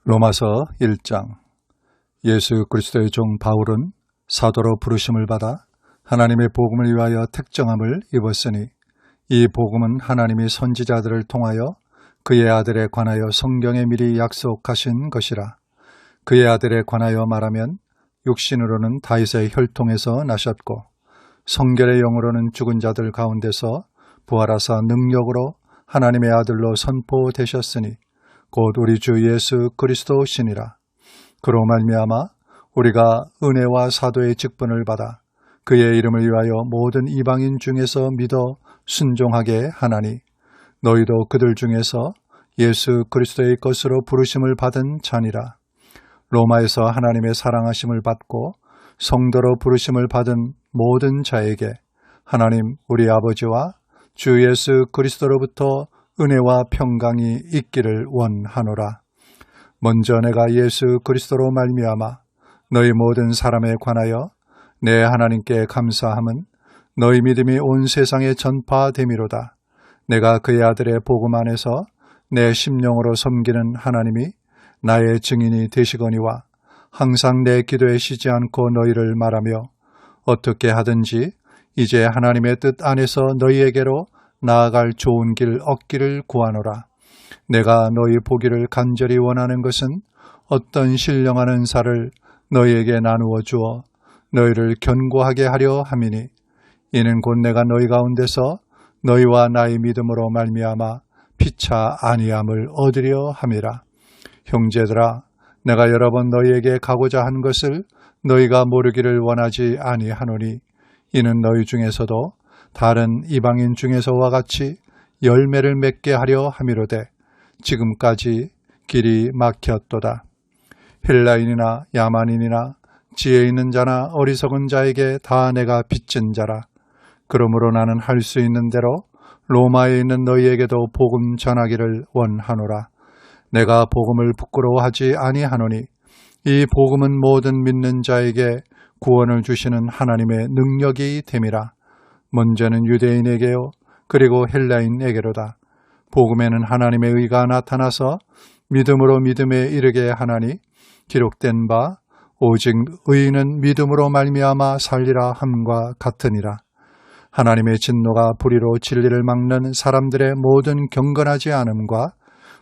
로마서 1장. 예수 그리스도의 종 바울은 사도로 부르심을 받아 하나님의 복음을 위하여 택정함을 입었으니 이 복음은 하나님이 선지자들을 통하여 그의 아들에 관하여 성경에 미리 약속하신 것이라. 그의 아들에 관하여 말하면 육신으로는 다윗의 혈통에서 나셨고 성결의 영으로는 죽은 자들 가운데서 부활하사 능력으로 하나님의 아들로 선포되셨으니 곧 우리 주 예수 그리스도시니라. 그로 말미암아 우리가 은혜와 사도의 직분을 받아 그의 이름을 위하여 모든 이방인 중에서 믿어 순종하게 하나니 너희도 그들 중에서 예수 그리스도의 것으로 부르심을 받은 자니라. 로마에서 하나님의 사랑하심을 받고 성도로 부르심을 받은 모든 자에게 하나님 우리 아버지와 주 예수 그리스도로부터 은혜와 평강이 있기를 원하노라. 먼저 내가 예수 그리스도로 말미암아 너희 모든 사람에 관하여 내 하나님께 감사함은 너희 믿음이 온 세상에 전파됨이로다. 내가 그의 아들의 복음 안에서 내 심령으로 섬기는 하나님이 나의 증인이 되시거니와 항상 내 기도에 쉬지 않고 너희를 말하며 어떻게 하든지 이제 하나님의 뜻 안에서 너희에게로 나아갈 좋은 길 얻기를 구하노라. 내가 너희 보기를 간절히 원하는 것은 어떤 신령한 은사를 너희에게 나누어 주어 너희를 견고하게 하려 함이니 이는 곧 내가 너희 가운데서 너희와 나의 믿음으로 말미암아 피차 아니함을 얻으려 함이라. 형제들아, 내가 여러 번 너희에게 가고자 한 것을 너희가 모르기를 원하지 아니하노니 이는 너희 중에서도 다른 이방인 중에서와 같이 열매를 맺게 하려 함이로되 지금까지 길이 막혔도다. 헬라인이나 야만인이나 지혜 있는 자나 어리석은 자에게 다 내가 빚진 자라. 그러므로 나는 할 수 있는 대로 로마에 있는 너희에게도 복음 전하기를 원하노라. 내가 복음을 부끄러워하지 아니하노니 이 복음은 모든 믿는 자에게 구원을 주시는 하나님의 능력이 됨이라. 먼저는 유대인에게요 그리고 헬라인에게로다. 복음에는 하나님의 의가 나타나서 믿음으로 믿음에 이르게 하나니 기록된 바 오직 의인은 믿음으로 말미암아 살리라 함과 같으니라. 하나님의 진노가 불의로 진리를 막는 사람들의 모든 경건하지 않음과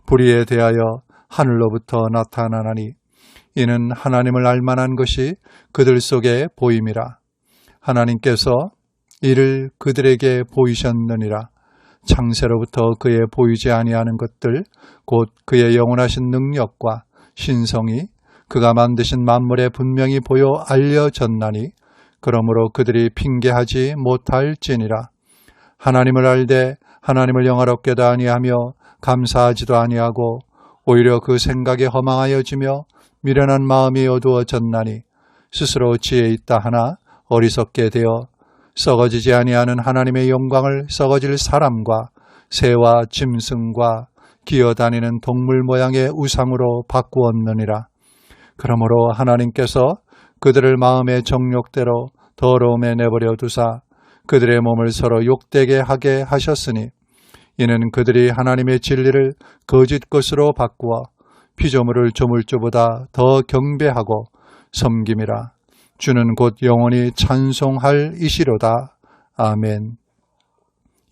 불의에 대하여 하늘로부터 나타나나니 이는 하나님을 알만한 것이 그들 속에 보임이라. 하나님께서 이를 그들에게 보이셨느니라. 창세로부터 그의 보이지 아니하는 것들 곧 그의 영원하신 능력과 신성이 그가 만드신 만물에 분명히 보여 알려졌나니 그러므로 그들이 핑계하지 못할지니라. 하나님을 알되 하나님을 영화롭게도 아니하며 감사하지도 아니하고 오히려 그 생각에 허망하여지며 미련한 마음이 어두워졌나니 스스로 지혜 있다 하나 어리석게 되어 썩어지지 아니하는 하나님의 영광을 썩어질 사람과 새와 짐승과 기어다니는 동물 모양의 우상으로 바꾸었느니라. 그러므로 하나님께서 그들을 마음의 정욕대로 더러움에 내버려 두사 그들의 몸을 서로 욕되게 하게 하셨으니 이는 그들이 하나님의 진리를 거짓 것으로 바꾸어 피조물을 조물주보다 더 경배하고 섬김이라. 주는 곧 영원히 찬송할 이시로다. 아멘.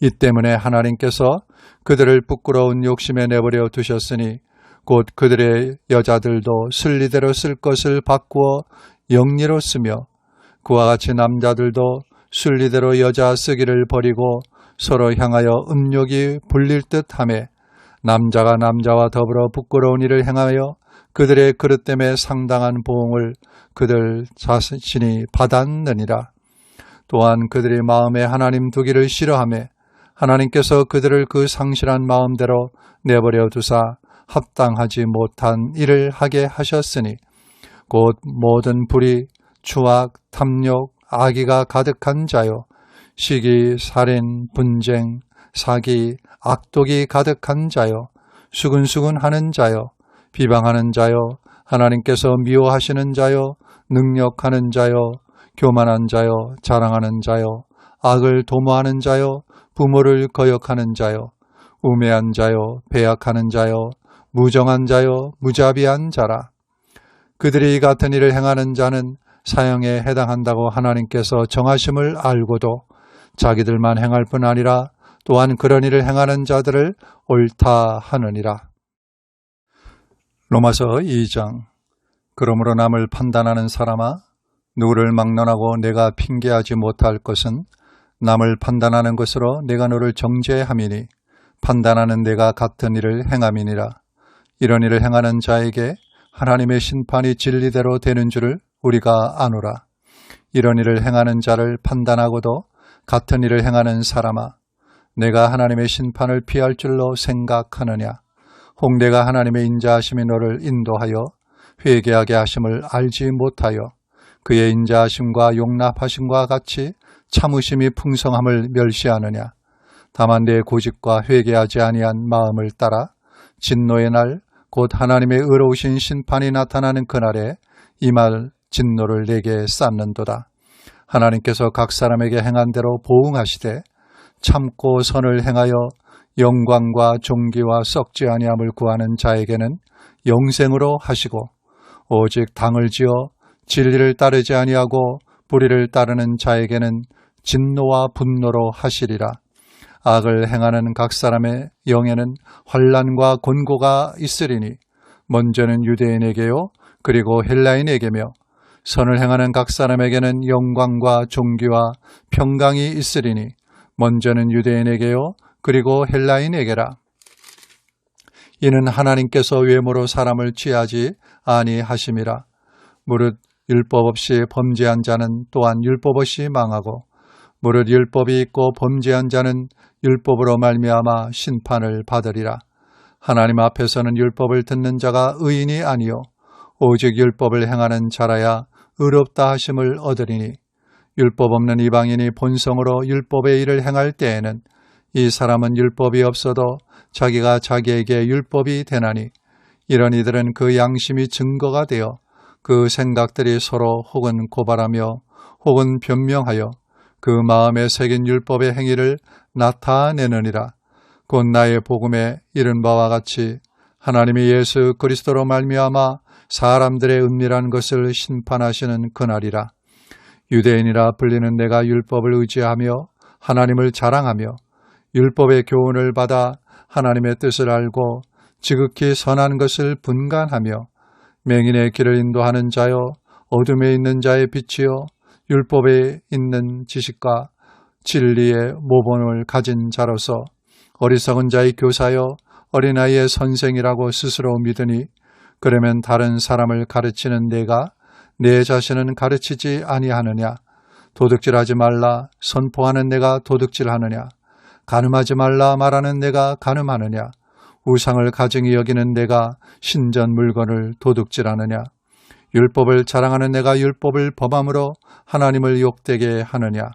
이 때문에 하나님께서 그들을 부끄러운 욕심에 내버려 두셨으니 곧 그들의 여자들도 순리대로 쓸 것을 바꾸어 영리로 쓰며 그와 같이 남자들도 순리대로 여자 쓰기를 버리고 서로 향하여 음욕이 불릴 듯하며 남자가 남자와 더불어 부끄러운 일을 행하여 그들의 그릇됨에 상당한 보응을 그들 자신이 받았느니라. 또한 그들이 마음에 하나님 두기를 싫어하며 하나님께서 그들을 그 상실한 마음대로 내버려 두사 합당하지 못한 일을 하게 하셨으니 곧 모든 불의, 추악, 탐욕, 악의가 가득한 자요 시기, 살인, 분쟁, 사기, 악독이 가득한 자요 수근수근하는 자요 비방하는 자요 하나님께서 미워하시는 자요 능력하는 자요 교만한 자요 자랑하는 자요 악을 도모하는 자요 부모를 거역하는 자요 우매한 자요 배약하는 자요 무정한 자요 무자비한 자라. 그들이 이 같은 일을 행하는 자는 사형에 해당한다고 하나님께서 정하심을 알고도 자기들만 행할 뿐 아니라 또한 그런 일을 행하는 자들을 옳다 하느니라. 로마서 2장. 그러므로 남을 판단하는 사람아, 누구를 막론하고 내가 핑계하지 못할 것은 남을 판단하는 것으로 내가 너를 정죄함이니 판단하는 내가 같은 일을 행함이니라. 이런 일을 행하는 자에게 하나님의 심판이 진리대로 되는 줄을 우리가 아노라. 이런 일을 행하는 자를 판단하고도 같은 일을 행하는 사람아, 내가 하나님의 심판을 피할 줄로 생각하느냐? 혹 내가 하나님의 인자하심이 너를 인도하여 회개하게 하심을 알지 못하여 그의 인자하심과 용납하심과 같이 참으심이 풍성함을 멸시하느냐? 다만 내 고집과 회개하지 아니한 마음을 따라 진노의 날 곧 하나님의 의로우신 심판이 나타나는 그날에 이 말 진노를 내게 쌓는도다. 하나님께서 각 사람에게 행한 대로 보응하시되 참고 선을 행하여 영광과 존귀와 썩지 아니함을 구하는 자에게는 영생으로 하시고 오직 당을 지어 진리를 따르지 아니하고 불의를 따르는 자에게는 진노와 분노로 하시리라. 악을 행하는 각 사람의 영에는 환난과 곤고가 있으리니 먼저는 유대인에게요 그리고 헬라인에게며 선을 행하는 각 사람에게는 영광과 존귀와 평강이 있으리니 먼저는 유대인에게요 그리고 헬라인에게라. 이는 하나님께서 외모로 사람을 취하지 아니하심이라. 무릇 율법 없이 범죄한 자는 또한 율법 없이 망하고 무릇 율법이 있고 범죄한 자는 율법으로 말미암아 심판을 받으리라. 하나님 앞에서는 율법을 듣는 자가 의인이 아니요 오직 율법을 행하는 자라야 의롭다 하심을 얻으리니 율법 없는 이방인이 본성으로 율법의 일을 행할 때에는 이 사람은 율법이 없어도 자기가 자기에게 율법이 되나니 이런 이들은 그 양심이 증거가 되어 그 생각들이 서로 혹은 고발하며 혹은 변명하여 그 마음에 새긴 율법의 행위를 나타내느니라. 곧 나의 복음에 이른 바와 같이 하나님이 예수 그리스도로 말미암아 사람들의 은밀한 것을 심판하시는 그날이라. 유대인이라 불리는 내가 율법을 의지하며 하나님을 자랑하며 율법의 교훈을 받아 하나님의 뜻을 알고 지극히 선한 것을 분간하며 맹인의 길을 인도하는 자여 어둠에 있는 자의 빛이여 율법에 있는 지식과 진리의 모본을 가진 자로서 어리석은 자의 교사여 어린아이의 선생이라고 스스로 믿으니 그러면 다른 사람을 가르치는 내가 내 자신은 가르치지 아니하느냐? 도둑질하지 말라 선포하는 내가 도둑질하느냐? 간음하지 말라 말하는 내가 간음하느냐? 우상을 가증히 여기는 내가 신전 물건을 도둑질하느냐? 율법을 자랑하는 내가 율법을 범함으로 하나님을 욕되게 하느냐?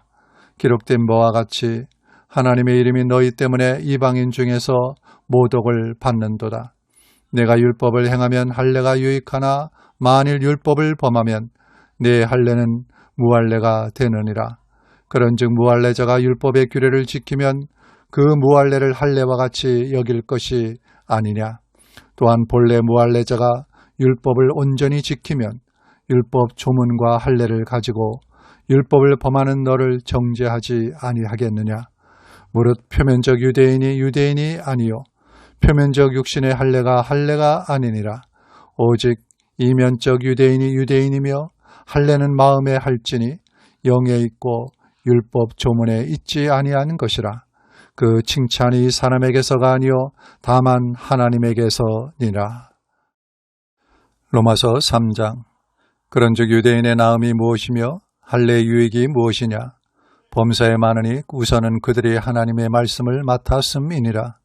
기록된 바와 같이 하나님의 이름이 너희 때문에 이방인 중에서 모독을 받는도다. 내가 율법을 행하면 할례가 유익하나 만일 율법을 범하면 내 할례는 무할례가 되느니라. 그런즉 무할례자가 율법의 규례를 지키면 그 무할례를 할례와 같이 여길 것이 아니냐. 또한 본래 무할례자가 율법을 온전히 지키면 율법 조문과 할례를 가지고 율법을 범하는 너를 정죄하지 아니하겠느냐. 무릇 표면적 유대인이 아니요 표면적 육신의 할례가 아니니라. 오직 이면적 유대인이며 할례는 마음에 할지니 영에 있고 율법 조문에 있지 아니한 것이라. 그 칭찬이 사람에게서가 아니요 다만 하나님에게서니라. 로마서 3장. 그런즉 유대인의 나음이 무엇이며 할례의 유익이 무엇이냐? 범사에 많으니 우선은 그들이 하나님의 말씀을 맡았음이니라.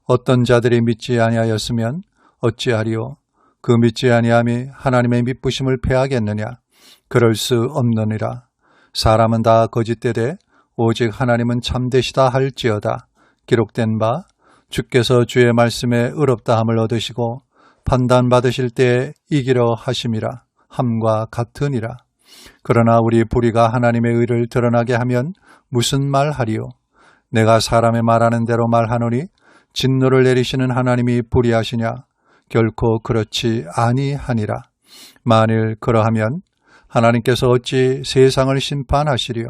어떤 자들이 믿지 아니하였으면 어찌하리요? 그 믿지 아니함이 하나님의 미쁘심을 패하겠느냐? 그럴 수 없느니라. 사람은 다 거짓되되 오직 하나님은 참되시다 할지어다. 기록된 바 주께서 주의 말씀에 의롭다함을 얻으시고 판단받으실 때에 이기려 하심이라 함과 같으니라. 그러나 우리 불의가 하나님의 의를 드러나게 하면 무슨 말하리요? 내가 사람의 말하는 대로 말하노니 진노를 내리시는 하나님이 불의하시냐? 결코 그렇지 아니하니라. 만일 그러하면 하나님께서 어찌 세상을 심판하시리요?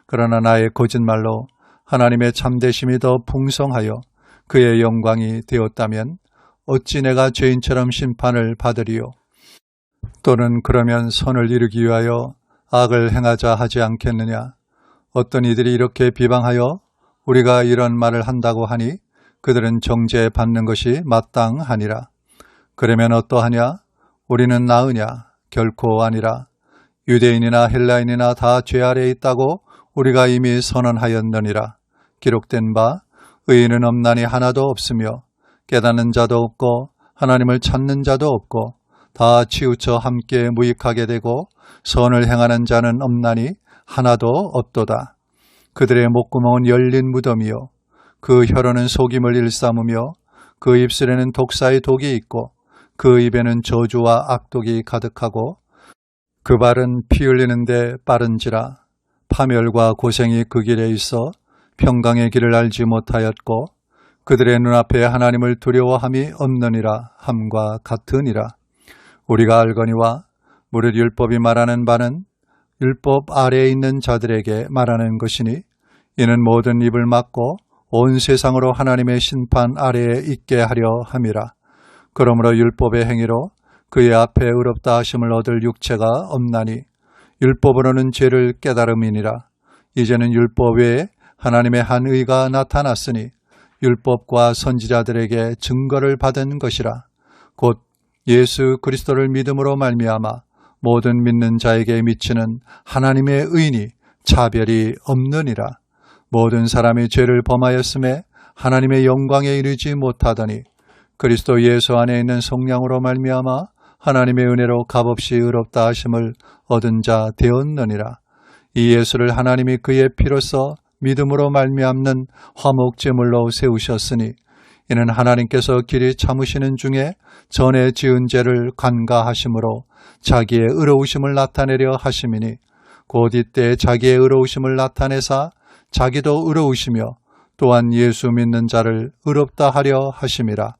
그러나 나의 거짓말로 하나님의 참되심이 더 풍성하여 그의 영광이 되었다면 어찌 내가 죄인처럼 심판을 받으리요? 또는 그러면 선을 이루기 위하여 악을 행하자 하지 않겠느냐? 어떤 이들이 이렇게 비방하여 우리가 이런 말을 한다고 하니 그들은 정죄받는 것이 마땅하니라. 그러면 어떠하냐? 우리는 나으냐? 결코 아니라. 유대인이나 헬라인이나 다 죄 아래에 있다고 우리가 이미 선언하였느니라. 기록된 바 의인은 없나니 하나도 없으며 깨닫는 자도 없고 하나님을 찾는 자도 없고 다 치우쳐 함께 무익하게 되고 선을 행하는 자는 없나니 하나도 없도다. 그들의 목구멍은 열린 무덤이요 그 혀로는 속임을 일삼으며 그 입술에는 독사의 독이 있고 그 입에는 저주와 악독이 가득하고 그 발은 피 흘리는데 빠른지라. 파멸과 고생이 그 길에 있어 평강의 길을 알지 못하였고 그들의 눈앞에 하나님을 두려워함이 없느니라 함과 같으니라. 우리가 알거니와 무릇 율법이 말하는 바는 율법 아래에 있는 자들에게 말하는 것이니 이는 모든 입을 막고 온 세상으로 하나님의 심판 아래에 있게 하려 함이라. 그러므로 율법의 행위로 그의 앞에 의롭다 하심을 얻을 육체가 없나니 율법으로는 죄를 깨달음이니라. 이제는 율법 외에 하나님의 한 의가 나타났으니 율법과 선지자들에게 증거를 받은 것이라. 곧 예수 그리스도를 믿음으로 말미암아 모든 믿는 자에게 미치는 하나님의 의인이 차별이 없느니라. 모든 사람이 죄를 범하였음에 하나님의 영광에 이르지 못하더니 그리스도 예수 안에 있는 성령으로 말미암아 하나님의 은혜로 값없이 의롭다 하심을 얻은 자 되었느니라. 이 예수를 하나님이 그의 피로써 믿음으로 말미암는 화목제물로 세우셨으니 이는 하나님께서 길이 참으시는 중에 전에 지은 죄를 간과하심으로 자기의 의로우심을 나타내려 하심이니 곧 이때 자기의 의로우심을 나타내사 자기도 의로우시며 또한 예수 믿는 자를 의롭다 하려 하심이라.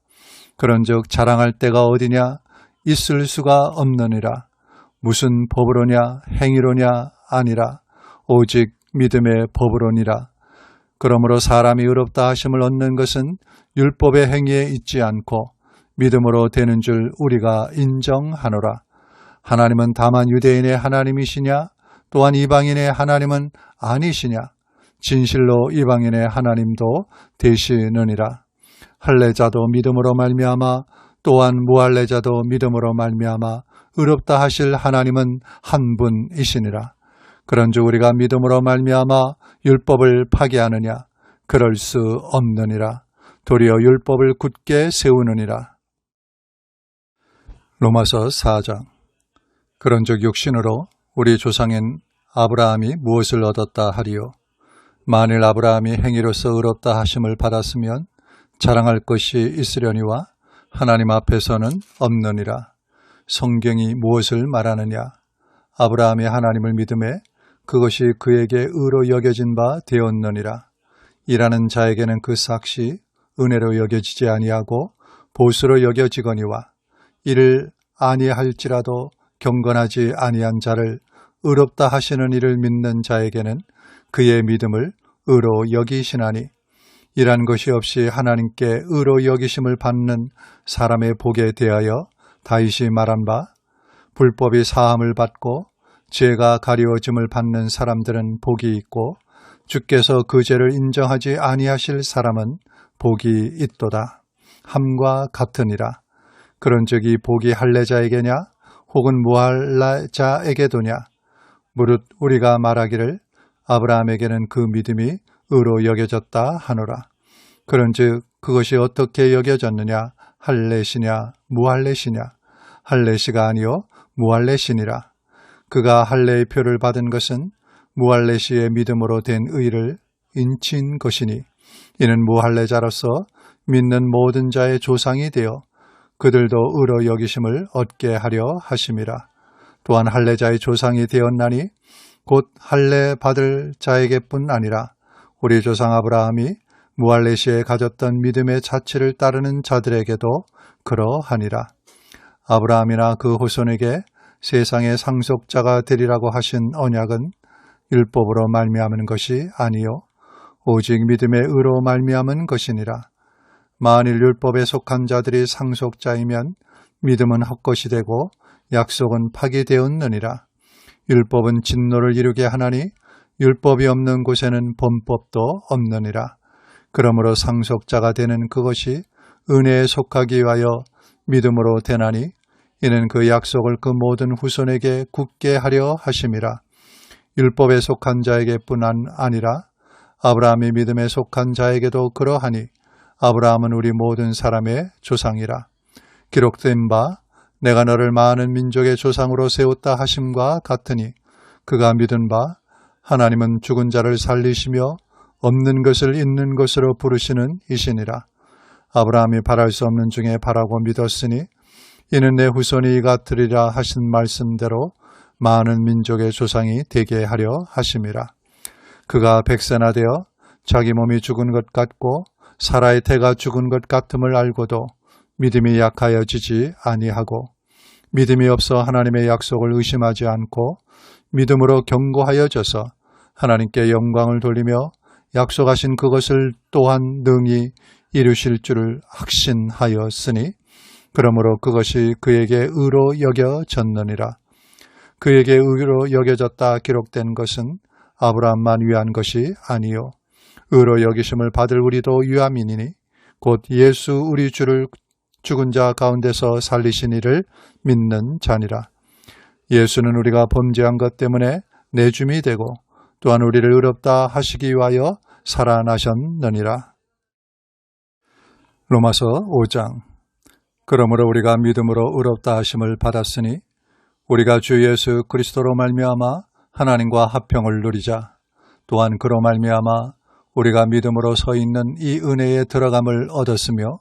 그런즉 자랑할 때가 어디냐? 있을 수가 없느니라. 무슨 법으로냐? 행위로냐? 아니라 오직 믿음의 법으로니라. 그러므로 사람이 의롭다 하심을 얻는 것은 율법의 행위에 있지 않고 믿음으로 되는 줄 우리가 인정하노라. 하나님은 다만 유대인의 하나님이시냐? 또한 이방인의 하나님은 아니시냐? 진실로 이방인의 하나님도 되시느니라. 할례자도 믿음으로 말미암아 또한 무할례자도 믿음으로 말미암아 의롭다 하실 하나님은 한 분이시니라. 그런즉 우리가 믿음으로 말미암아 율법을 파기하느냐? 그럴 수 없느니라. 도리어 율법을 굳게 세우느니라. 로마서 4장. 그런즉 육신으로 우리 조상인 아브라함이 무엇을 얻었다 하리요? 만일 아브라함이 행위로서 의롭다 하심을 받았으면 자랑할 것이 있으려니와 하나님 앞에서는 없느니라. 성경이 무엇을 말하느냐? 아브라함이 하나님을 믿음에 그것이 그에게 의로 여겨진 바 되었느니라. 일하는 자에게는 그 삭시 은혜로 여겨지지 아니하고 보수로 여겨지거니와 이를 아니할지라도 경건하지 아니한 자를 의롭다 하시는 이를 믿는 자에게는 그의 믿음을 의로 여기시나니 이란 것이 없이 하나님께 의로 여기심을 받는 사람의 복에 대하여 다윗이 말한 바 불법이 사함을 받고 죄가 가리워짐을 받는 사람들은 복이 있고 주께서 그 죄를 인정하지 아니하실 사람은 복이 있도다. 함과 같으니라. 그런즉 이 복이 할례자에게냐 혹은 무할례자에게도냐? 무릇 우리가 말하기를 아브라함에게는 그 믿음이 의로 여겨졌다 하노라. 그런즉 그것이 어떻게 여겨졌느냐? 할례시냐 무할례시냐? 할례시가 아니요 무할례시니라. 그가 할례의 표를 받은 것은 무할례시의 믿음으로 된 의를 인친 것이니 이는 무할례자로서 믿는 모든 자의 조상이 되어 그들도 의로 여기심을 얻게 하려 하심이라. 또한 할례자의 조상이 되었나니 곧 할례 받을 자에게뿐 아니라 우리 조상 아브라함이 무할레시에 가졌던 믿음의 자취를 따르는 자들에게도 그러하니라. 아브라함이나 그 후손에게 세상의 상속자가 되리라고 하신 언약은 율법으로 말미암은 것이 아니요 오직 믿음의 의로 말미암은 것이니라. 만일 율법에 속한 자들이 상속자이면 믿음은 헛것이 되고 약속은 파기되었느니라. 율법은 진노를 이루게 하나니 율법이 없는 곳에는 범법도 없느니라. 그러므로 상속자가 되는 그것이 은혜에 속하기 위하여 믿음으로 되나니 이는 그 약속을 그 모든 후손에게 굳게 하려 하심이라. 율법에 속한 자에게뿐 아니라 아브라함이 믿음에 속한 자에게도 그러하니 아브라함은 우리 모든 사람의 조상이라. 기록된 바 내가 너를 많은 민족의 조상으로 세웠다 하심과 같으니 그가 믿은 바 하나님은 죽은 자를 살리시며 없는 것을 있는 것으로 부르시는 이시니라. 아브라함이 바랄 수 없는 중에 바라고 믿었으니 이는 내 후손이 이 같으리라 하신 말씀대로 많은 민족의 조상이 되게 하려 하심이라. 그가 백세나 되어 자기 몸이 죽은 것 같고 사라의 태가 죽은 것 같음을 알고도 믿음이 약하여지지 아니하고 믿음이 없어 하나님의 약속을 의심하지 않고 믿음으로 견고하여져서 하나님께 영광을 돌리며 약속하신 그것을 또한 능히 이루실 줄을 확신하였으니 그러므로 그것이 그에게 의로 여겨졌느니라. 그에게 의로 여겨졌다 기록된 것은 아브라함만 위한 것이 아니요 의로 여기심을 받을 우리도 유함이니니 곧 예수 우리 주를 죽은 자 가운데서 살리신 이를 믿는 자니라. 예수는 우리가 범죄한 것 때문에 내줌이 되고 또한 우리를 의롭다 하시기 위하여 살아나셨느니라. 로마서 5장. 그러므로 우리가 믿음으로 의롭다 하심을 받았으니 우리가 주 예수 그리스도로 말미암아 하나님과 화평을 누리자. 또한 그로 말미암아 우리가 믿음으로 서 있는 이 은혜에 들어감을 얻었으며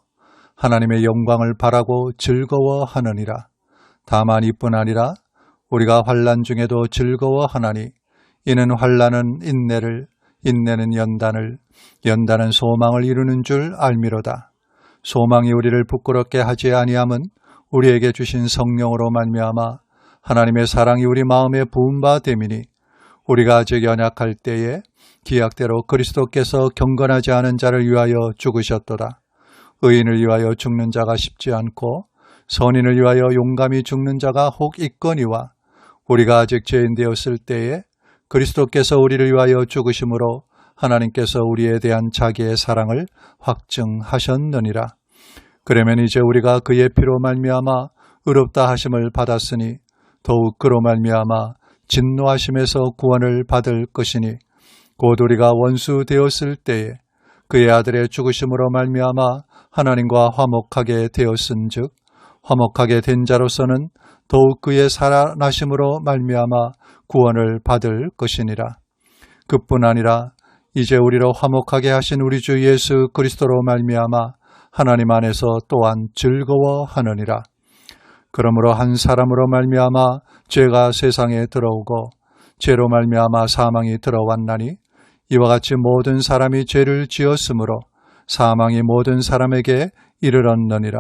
하나님의 영광을 바라고 즐거워하느니라. 다만 이뿐 아니라 우리가 환난 중에도 즐거워하나니 이는 환난은 인내를, 인내는 연단을, 연단은 소망을 이루는 줄 알미로다. 소망이 우리를 부끄럽게 하지 아니함은 우리에게 주신 성령으로 말미암아 하나님의 사랑이 우리 마음에 부은 바 됨이니 우리가 아직 연약할 때에 기약대로 그리스도께서 경건하지 않은 자를 위하여 죽으셨도다. 의인을 위하여 죽는 자가 쉽지 않고 선인을 위하여 용감히 죽는 자가 혹 있거니와 우리가 아직 죄인 되었을 때에 그리스도께서 우리를 위하여 죽으심으로 하나님께서 우리에 대한 자기의 사랑을 확증하셨느니라. 그러면 이제 우리가 그의 피로 말미암아 의롭다 하심을 받았으니 더욱 그로 말미암아 진노하심에서 구원을 받을 것이니 곧 우리가 원수 되었을 때에 그의 아들의 죽으심으로 말미암아 하나님과 화목하게 되었은즉 화목하게 된 자로서는 더욱 그의 살아나심으로 말미암아 구원을 받을 것이니라. 그뿐 아니라 이제 우리로 화목하게 하신 우리 주 예수 그리스도로 말미암아 하나님 안에서 또한 즐거워하느니라. 그러므로 한 사람으로 말미암아 죄가 세상에 들어오고 죄로 말미암아 사망이 들어왔나니 이와 같이 모든 사람이 죄를 지었으므로 사망이 모든 사람에게 이르렀느니라.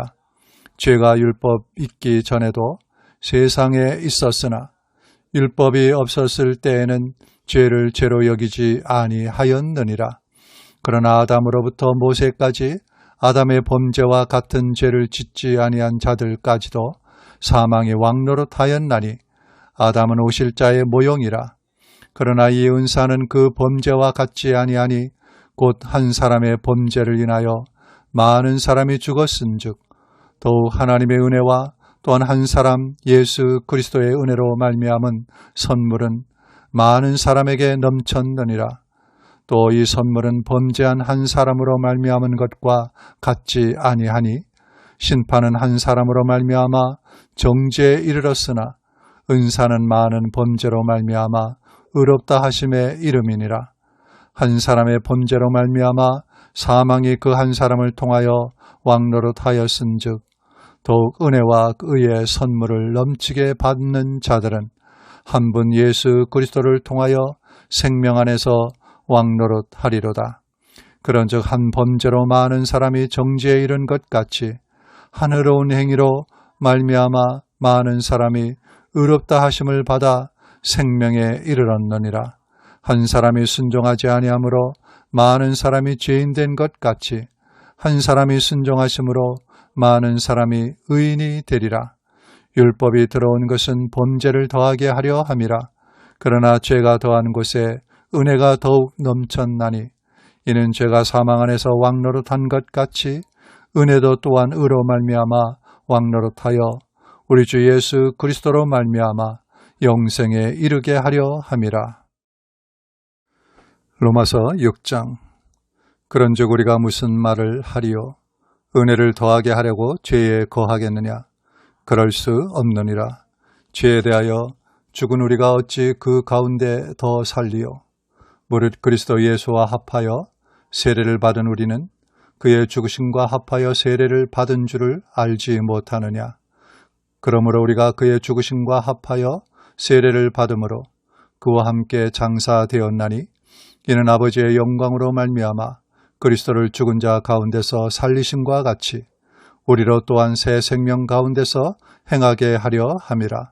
죄가 율법 있기 전에도 세상에 있었으나 율법이 없었을 때에는 죄를 죄로 여기지 아니하였느니라. 그러나 아담으로부터 모세까지 아담의 범죄와 같은 죄를 짓지 아니한 자들까지도 사망의 왕노릇하였나니 아담은 오실 자의 모형이라. 그러나 이 은사는 그 범죄와 같지 아니하니 곧 한 사람의 범죄를 인하여 많은 사람이 죽었은즉 더욱 하나님의 은혜와 또한 한 사람 예수 그리스도의 은혜로 말미암은 선물은 많은 사람에게 넘쳤느니라. 또 이 선물은 범죄한 한 사람으로 말미암은 것과 같지 아니하니 심판은 한 사람으로 말미암아 정죄에 이르렀으나 은사는 많은 범죄로 말미암아 의롭다 하심의 이름이니라. 한 사람의 범죄로 말미암아 사망이 그 한 사람을 통하여 왕노릇하였은즉 더욱 은혜와 의의 선물을 넘치게 받는 자들은 한 분 예수 그리스도를 통하여 생명 안에서 왕노릇하리로다. 그런즉 한 범죄로 많은 사람이 정죄에 이른 것 같이 한 의로운 행위로 말미암아 많은 사람이 의롭다 하심을 받아 생명에 이르렀느니라. 한 사람이 순종하지 아니하므로 많은 사람이 죄인 된 것 같이 한 사람이 순종하심으로 많은 사람이 의인이 되리라. 율법이 들어온 것은 범죄를 더하게 하려 함이라. 그러나 죄가 더한 곳에 은혜가 더욱 넘쳤나니 이는 죄가 사망 안에서 왕노릇한 것 같이 은혜도 또한 의로 말미암아 왕노릇하여 우리 주 예수 그리스도로 말미암아 영생에 이르게 하려 함이라. 로마서 6장. 그런즉 우리가 무슨 말을 하리요? 은혜를 더하게 하려고 죄에 거하겠느냐? 그럴 수 없느니라. 죄에 대하여 죽은 우리가 어찌 그 가운데 더 살리요? 무릇 그리스도 예수와 합하여 세례를 받은 우리는 그의 죽으심과 합하여 세례를 받은 줄을 알지 못하느냐? 그러므로 우리가 그의 죽으심과 합하여 세례를 받음으로 그와 함께 장사되었나니 이는 아버지의 영광으로 말미암아 그리스도를 죽은 자 가운데서 살리심과 같이 우리로 또한 새 생명 가운데서 행하게 하려 함이라.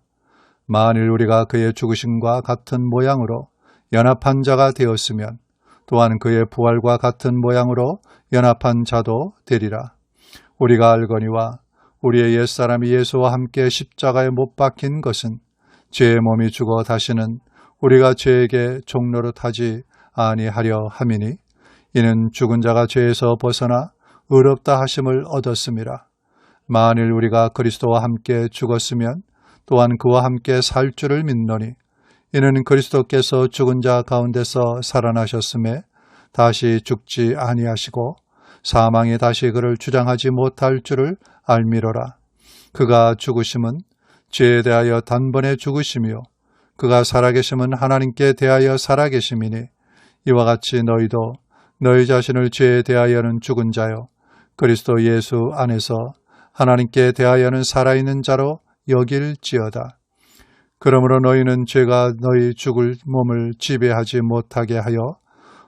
만일 우리가 그의 죽으심과 같은 모양으로 연합한 자가 되었으면 또한 그의 부활과 같은 모양으로 연합한 자도 되리라. 우리가 알거니와 우리의 옛사람이 예수와 함께 십자가에 못 박힌 것은 죄의 몸이 죽어 다시는 우리가 죄에게 종노릇하지 아니하려 함이니 이는 죽은 자가 죄에서 벗어나 의롭다 하심을 얻었음이라. 만일 우리가 그리스도와 함께 죽었으면 또한 그와 함께 살 줄을 믿노니 이는 그리스도께서 죽은 자 가운데서 살아나셨음에 다시 죽지 아니하시고 사망이 다시 그를 주장하지 못할 줄을 알미로라. 그가 죽으심은 죄에 대하여 단번에 죽으시며 그가 살아계심은 하나님께 대하여 살아계심이니 이와 같이 너희도 너희 자신을 죄에 대하여는 죽은 자요 그리스도 예수 안에서 하나님께 대하여는 살아있는 자로 여길지어다. 그러므로 너희는 죄가 너희 죽을 몸을 지배하지 못하게 하여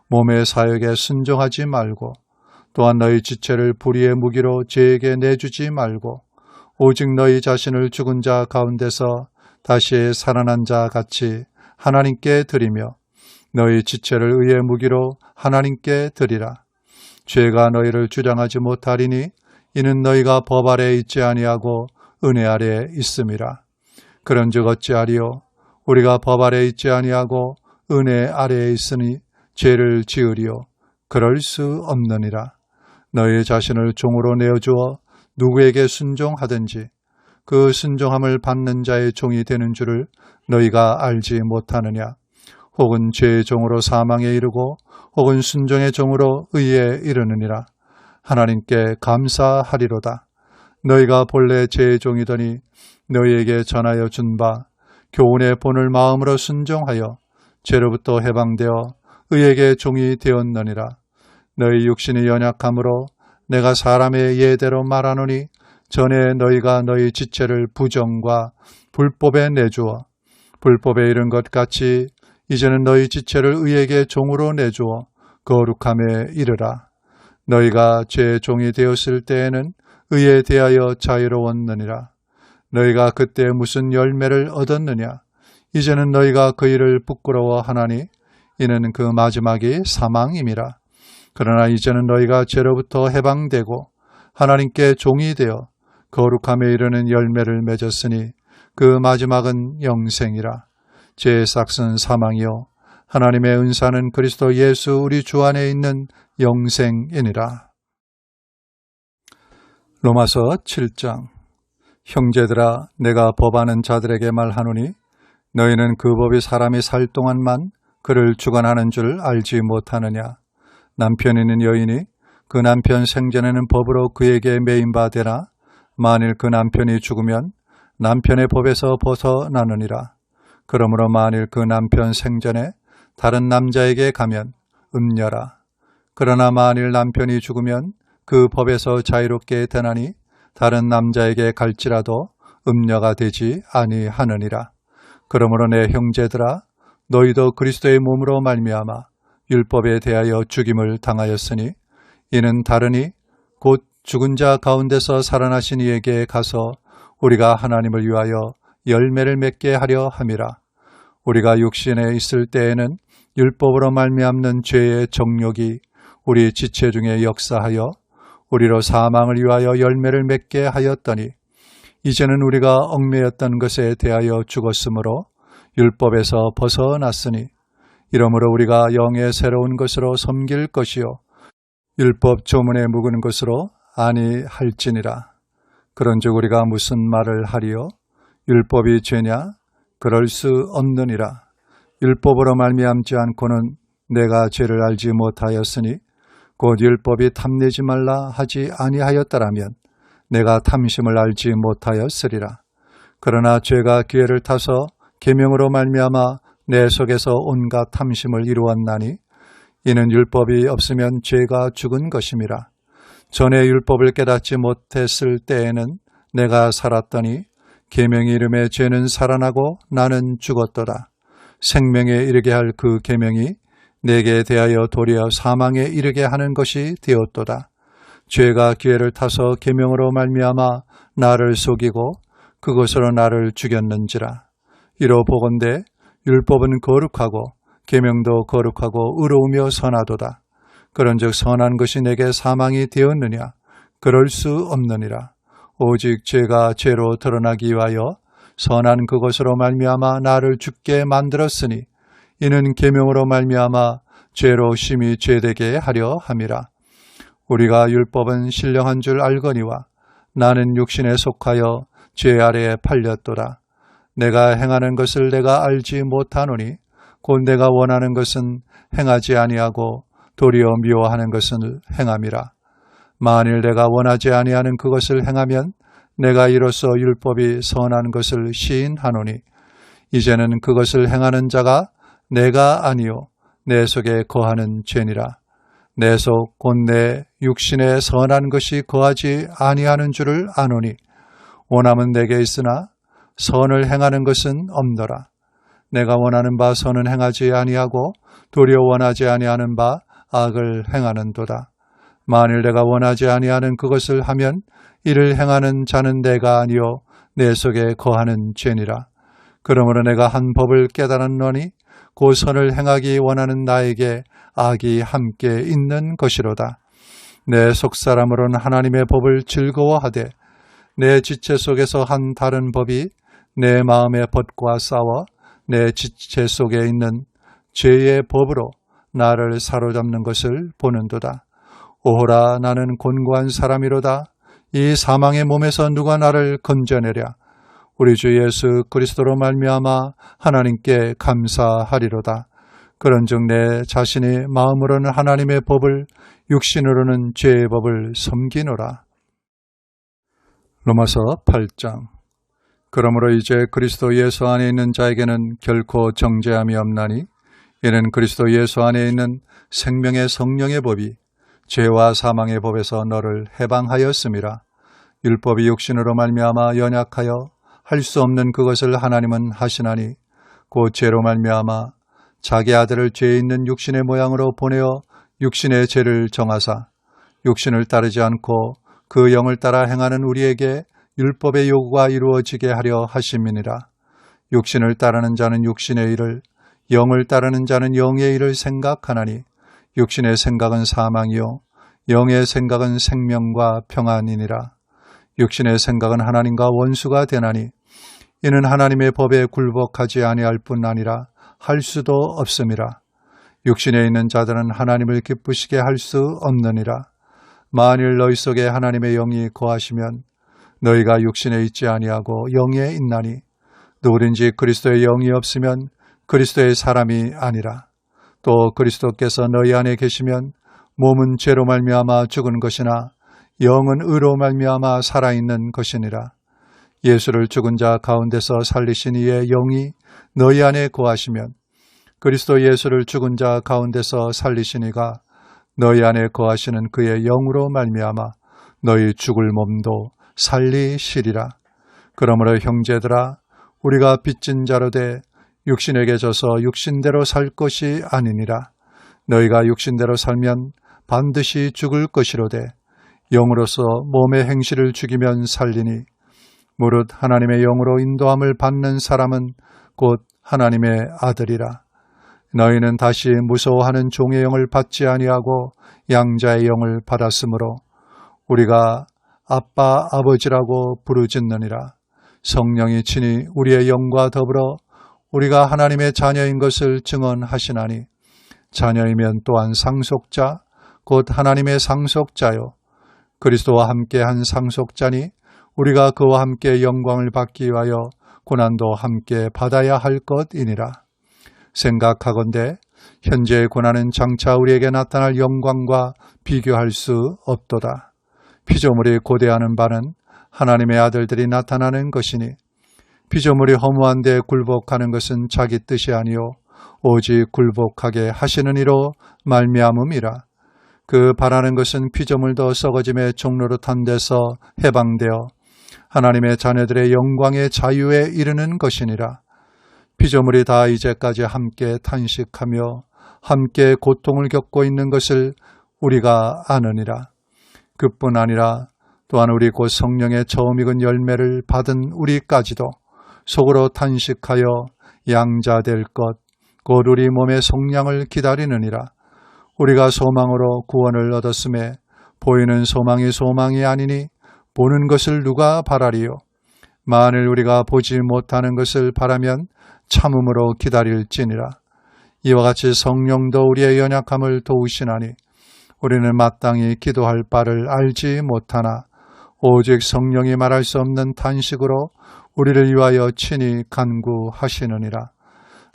몸의 사역에 순종하지 말고 또한 너희 지체를 불의의 무기로 죄에게 내주지 말고 오직 너희 자신을 죽은 자 가운데서 다시 살아난 자 같이 하나님께 드리며 너희 지체를 의의 무기로 하나님께 드리라. 죄가 너희를 주장하지 못하리니 이는 너희가 법 아래에 있지 아니하고 은혜 아래에 있음이라. 그런즉 어찌하리요? 우리가 법 아래에 있지 아니하고 은혜 아래에 있으니 죄를 지으리요? 그럴 수 없느니라. 너희 자신을 종으로 내어주어 누구에게 순종하든지 그 순종함을 받는 자의 종이 되는 줄을 너희가 알지 못하느냐? 혹은 죄의 종으로 사망에 이르고 혹은 순종의 종으로 의에 이르느니라. 하나님께 감사하리로다. 너희가 본래 죄의 종이더니 너희에게 전하여 준 바 교훈의 본을 마음으로 순종하여 죄로부터 해방되어 의에게 종이 되었느니라. 너희 육신이 연약함으로 내가 사람의 예대로 말하노니 전에 너희가 너희 지체를 부정과 불법에 내주어 불법에 이른 것 같이 이제는 너희 지체를 의에게 종으로 내주어 거룩함에 이르라. 너희가 죄의 종이 되었을 때에는 의에 대하여 자유로웠느니라. 너희가 그때 무슨 열매를 얻었느냐? 이제는 너희가 그 일을 부끄러워하나니 이는 그 마지막이 사망임이라. 그러나 이제는 너희가 죄로부터 해방되고 하나님께 종이 되어 거룩함에 이르는 열매를 맺었으니 그 마지막은 영생이라. 죄의 싹은 사망이요 하나님의 은사는 그리스도 예수 우리 주 안에 있는 영생이니라. 로마서 7장. 형제들아, 내가 법하는 자들에게 말하노니 너희는 그 법이 사람이 살 동안만 그를 주관하는 줄 알지 못하느냐? 남편이 있는 여인이 그 남편 생전에는 법으로 그에게 매인 바 되나 만일 그 남편이 죽으면 남편의 법에서 벗어나느니라. 그러므로 만일 그 남편 생전에 다른 남자에게 가면 음녀라. 그러나 만일 남편이 죽으면 그 법에서 자유롭게 되나니 다른 남자에게 갈지라도 음녀가 되지 아니하느니라. 그러므로 내 형제들아, 너희도 그리스도의 몸으로 말미암아 율법에 대하여 죽임을 당하였으니 이는 다르니 곧 죽은 자 가운데서 살아나신 이에게 가서 우리가 하나님을 위하여 열매를 맺게 하려 함이라. 우리가 육신에 있을 때에는 율법으로 말미암는 죄의 정욕이 우리 지체 중에 역사하여 우리로 사망을 위하여 열매를 맺게 하였더니 이제는 우리가 얽매였던 것에 대하여 죽었으므로 율법에서 벗어났으니 이러므로 우리가 영의 새로운 것으로 섬길 것이요 율법 조문에 묵은 것으로 아니할지니라. 그런즉 우리가 무슨 말을 하리요? 율법이 죄냐? 그럴 수 없느니라. 율법으로 말미암지 않고는 내가 죄를 알지 못하였으니 곧 율법이 탐내지 말라 하지 아니하였더라면 내가 탐심을 알지 못하였으리라. 그러나 죄가 기회를 타서 계명으로 말미암아 내 속에서 온갖 탐심을 이루었나니 이는 율법이 없으면 죄가 죽은 것임이라. 전에 율법을 깨닫지 못했을 때에는 내가 살았더니 계명의 이름에 죄는 살아나고 나는 죽었도다. 생명에 이르게 할 그 계명이 내게 대하여 도리어 사망에 이르게 하는 것이 되었도다. 죄가 기회를 타서 계명으로 말미암아 나를 속이고 그것으로 나를 죽였는지라. 이로 보건대 율법은 거룩하고 계명도 거룩하고 의로우며 선하도다. 그런즉 선한 것이 내게 사망이 되었느냐? 그럴 수 없느니라. 오직 죄가 죄로 드러나기 위하여 선한 그것으로 말미암아 나를 죽게 만들었으니 이는 계명으로 말미암아 죄로 심히 죄되게 하려 함이라. 우리가 율법은 신령한 줄 알거니와 나는 육신에 속하여 죄 아래에 팔렸도다. 내가 행하는 것을 내가 알지 못하노니 곧 내가 원하는 것은 행하지 아니하고 도리어 미워하는 것을 행함이라. 만일 내가 원하지 아니하는 그것을 행하면 내가 이로써 율법이 선한 것을 시인하노니 이제는 그것을 행하는 자가 내가 아니요 내 속에 거하는 죄니라. 내 속 곧 내 육신에 선한 것이 거하지 아니하는 줄을 아노니 원함은 내게 있으나 선을 행하는 것은 없노라. 내가 원하는 바 선은 행하지 아니하고 도리어 원하지 아니하는 바 악을 행하는도다. 만일 내가 원하지 아니하는 그것을 하면 이를 행하는 자는 내가 아니요 내 속에 거하는 죄니라. 그러므로 내가 한 법을 깨달았노니 그 선을 행하기 원하는 나에게 악이 함께 있는 것이로다. 내 속사람으로는 하나님의 법을 즐거워하되 내 지체 속에서 한 다른 법이 내 마음의 법과 싸워 내 지체 속에 있는 죄의 법으로 나를 사로잡는 것을 보는도다. 오호라 나는 곤고한 사람이로다. 이 사망의 몸에서 누가 나를 건져내랴. 우리 주 예수 그리스도로 말미암아 하나님께 감사하리로다. 그런즉 내 자신이 마음으로는 하나님의 법을 육신으로는 죄의 법을 섬기노라. 로마서 8장. 그러므로 이제 그리스도 예수 안에 있는 자에게는 결코 정죄함이 없나니 이는 그리스도 예수 안에 있는 생명의 성령의 법이 죄와 사망의 법에서 너를 해방하였음이라. 율법이 육신으로 말미암아 연약하여 할 수 없는 그것을 하나님은 하시나니 곧 죄로 말미암아 자기 아들을 죄 있는 육신의 모양으로 보내어 육신의 죄를 정하사 육신을 따르지 않고 그 영을 따라 행하는 우리에게 율법의 요구가 이루어지게 하려 하심이니라. 육신을 따르는 자는 육신의 일을, 영을 따르는 자는 영의 일을 생각하나니 육신의 생각은 사망이요 영의 생각은 생명과 평안이니라. 육신의 생각은 하나님과 원수가 되나니 이는 하나님의 법에 굴복하지 아니할 뿐 아니라 할 수도 없음이라. 육신에 있는 자들은 하나님을 기쁘시게 할 수 없느니라. 만일 너희 속에 하나님의 영이 거하시면 너희가 육신에 있지 아니하고 영에 있나니 누구든지 그리스도의 영이 없으면 그리스도의 사람이 아니라. 또 그리스도께서 너희 안에 계시면 몸은 죄로 말미암아 죽은 것이나 영은 의로 말미암아 살아있는 것이니라. 예수를 죽은 자 가운데서 살리신 이의 영이 너희 안에 거하시면 그리스도 예수를 죽은 자 가운데서 살리신 이가 너희 안에 거하시는 그의 영으로 말미암아 너희 죽을 몸도 살리시리라. 그러므로 형제들아 우리가 빚진 자로 돼 육신에게 져서 육신대로 살 것이 아니니라. 너희가 육신대로 살면 반드시 죽을 것이로되 영으로서 몸의 행실을 죽이면 살리니 무릇 하나님의 영으로 인도함을 받는 사람은 곧 하나님의 아들이라. 너희는 다시 무서워하는 종의 영을 받지 아니하고 양자의 영을 받았으므로 우리가 아빠 아버지라고 부르짖느니라. 성령이 친히 우리의 영과 더불어 우리가 하나님의 자녀인 것을 증언하시나니 자녀이면 또한 상속자 곧 하나님의 상속자요 그리스도와 함께 한 상속자니 우리가 그와 함께 영광을 받기 위하여 고난도 함께 받아야 할 것이니라. 생각하건대 현재의 고난은 장차 우리에게 나타날 영광과 비교할 수 없도다. 피조물이 고대하는 바는 하나님의 아들들이 나타나는 것이니 피조물이 허무한 데 굴복하는 것은 자기 뜻이 아니요 오직 굴복하게 하시는 이로 말미암음이라. 그 바라는 것은 피조물도 썩어짐의 종노릇한 데서 해방되어 하나님의 자녀들의 영광의 자유에 이르는 것이니라. 피조물이 다 이제까지 함께 탄식하며 함께 고통을 겪고 있는 것을 우리가 아느니라. 그뿐 아니라 또한 우리 곧 성령의 처음 익은 열매를 받은 우리까지도 속으로 탄식하여 양자될 것 곧 우리 몸의 속량을 기다리느니라. 우리가 소망으로 구원을 얻었음에 보이는 소망이 소망이 아니니 보는 것을 누가 바라리요. 만일 우리가 보지 못하는 것을 바라면 참음으로 기다릴지니라. 이와 같이 성령도 우리의 연약함을 도우시나니 우리는 마땅히 기도할 바를 알지 못하나 오직 성령이 말할 수 없는 탄식으로 우리를 위하여 친히 간구하시느니라.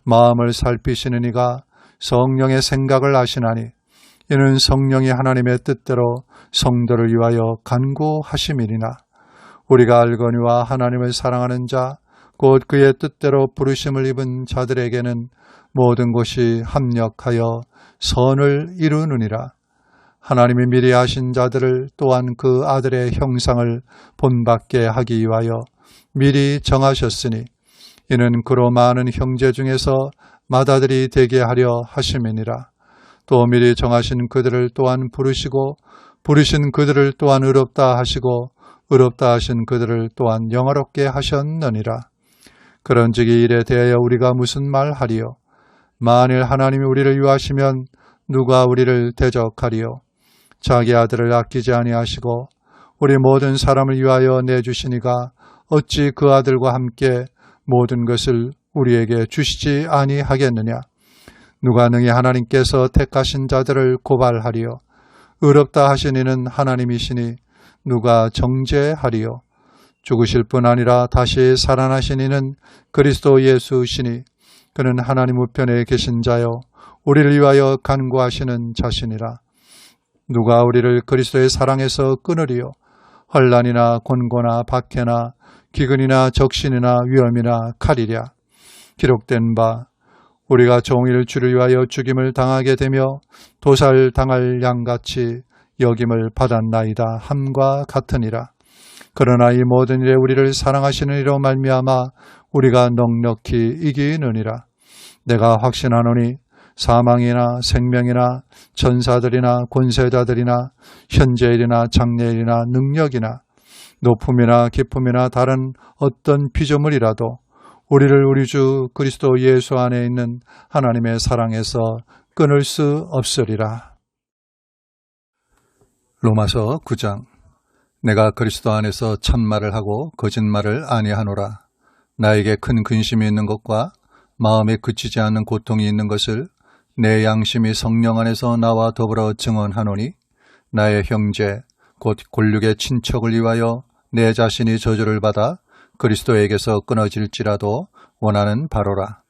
마음을 살피시는 이가 성령의 생각을 아시나니 이는 성령이 하나님의 뜻대로 성도를 위하여 간구하심이니라. 우리가 알거니와 하나님을 사랑하는 자 곧 그의 뜻대로 부르심을 입은 자들에게는 모든 것이 합력하여 선을 이루느니라. 하나님이 미리 아신 자들을 또한 그 아들의 형상을 본받게 하기 위하여 미리 정하셨으니 이는 그로 많은 형제 중에서 맏아들이 되게 하려 하심이니라. 또 미리 정하신 그들을 또한 부르시고 부르신 그들을 또한 의롭다 하시고 의롭다 하신 그들을 또한 영화롭게 하셨느니라. 그런즉 이 일에 대하여 우리가 무슨 말하리요? 만일 하나님이 우리를 위하시면 누가 우리를 대적하리요? 자기 아들을 아끼지 아니하시고 우리 모든 사람을 위하여 내주시니가 어찌 그 아들과 함께 모든 것을 우리에게 주시지 아니하겠느냐? 누가 능히 하나님께서 택하신 자들을 고발하리요? 의롭다 하신 이는 하나님이시니 누가 정죄하리요? 죽으실 뿐 아니라 다시 살아나신 이는 그리스도 예수시니 그는 하나님 우편에 계신 자요 우리를 위하여 간구하시는 자시니라. 누가 우리를 그리스도의 사랑에서 끊으리요? 환난이나 곤고나 박해나 기근이나 적신이나 위험이나 칼이랴. 기록된 바 우리가 종일 주를 위하여 죽임을 당하게 되며 도살당할 양같이 여김을 받았나이다 함과 같으니라. 그러나 이 모든 일에 우리를 사랑하시는 이로 말미암아 우리가 넉넉히 이기느니라. 내가 확신하노니 사망이나 생명이나 전사들이나 권세자들이나 현재일이나 장래일이나 능력이나 높음이나 깊음이나 다른 어떤 피조물이라도 우리를 우리 주 그리스도 예수 안에 있는 하나님의 사랑에서 끊을 수 없으리라. 로마서 9장. 내가 그리스도 안에서 참말을 하고 거짓말을 아니하노라. 나에게 큰 근심이 있는 것과 마음에 그치지 않는 고통이 있는 것을 내 양심이 성령 안에서 나와 더불어 증언하노니 나의 형제 곧 골육의 친척을 위하여 내 자신이 저주를 받아 그리스도에게서 끊어질지라도 원하는 바로라.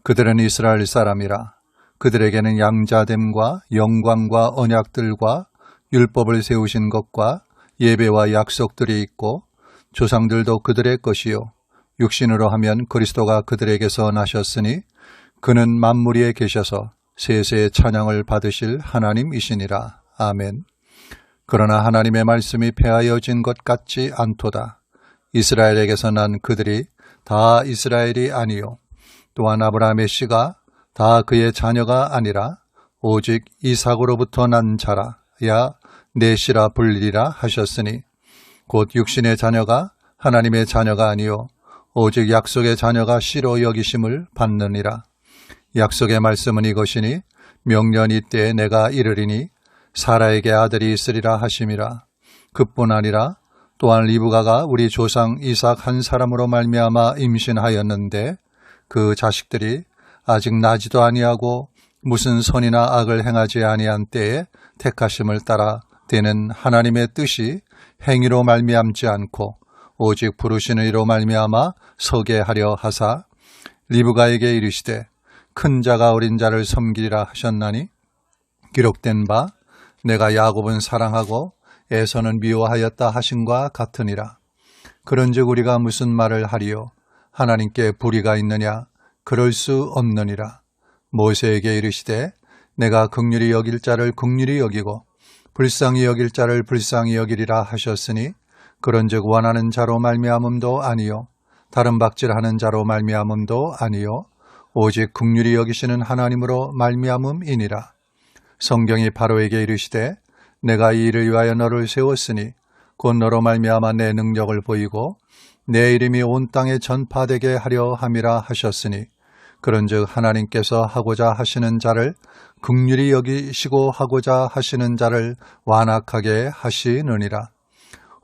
그들은 이스라엘 사람이라. 그들에게는 양자됨과 영광과 언약들과 율법을 세우신 것과 예배와 약속들이 있고 조상들도 그들의 것이요 육신으로 하면 그리스도가 그들에게서 나셨으니 그는 만물 위에 계셔서 세세의 찬양을 받으실 하나님이시니라. 아멘. 그러나 하나님의 말씀이 폐하여진 것 같지 않도다. 이스라엘에게서 난 그들이 다 이스라엘이 아니요 또한 아브라함의 씨가 다 그의 자녀가 아니라 오직 이삭으로부터 난 자라야 넷이라 불리리라 하셨으니 곧 육신의 자녀가 하나님의 자녀가 아니요 오직 약속의 자녀가 씨로 여기심을 받느니라. 약속의 말씀은 이것이니 명년 이때에 내가 이르리니 사라에게 아들이 있으리라 하심이라. 그뿐 아니라 또한 리브가가 우리 조상 이삭 한 사람으로 말미암아 임신하였는데 그 자식들이 아직 나지도 아니하고 무슨 선이나 악을 행하지 아니한 때에 택하심을 따라 되는 하나님의 뜻이 행위로 말미암지 않고 오직 부르시는 이로 말미암아 서게 하려 하사 리브가에게 이르시되 큰 자가 어린 자를 섬기리라 하셨나니 기록된 바 내가 야곱은 사랑하고 에서는 미워하였다 하신과 같으니라. 그런즉 우리가 무슨 말을 하리요? 하나님께 불의가 있느냐? 그럴 수 없느니라. 모세에게 이르시되 내가 긍휼히 여길 자를 긍휼히 여기고 불쌍히 여길 자를 불쌍히 여기리라 하셨으니 그런즉 원하는 자로 말미암음도 아니요 다른 박질하는 자로 말미암음도 아니요 오직 긍휼히 여기시는 하나님으로 말미암음이니라. 성경이 바로에게 이르시되 내가 이 일을 위하여 너를 세웠으니 곧 너로 말미암아 내 능력을 보이고 내 이름이 온 땅에 전파되게 하려 함이라 하셨으니 그런즉 하나님께서 하고자 하시는 자를 긍휼히 여기시고 하고자 하시는 자를 완악하게 하시느니라.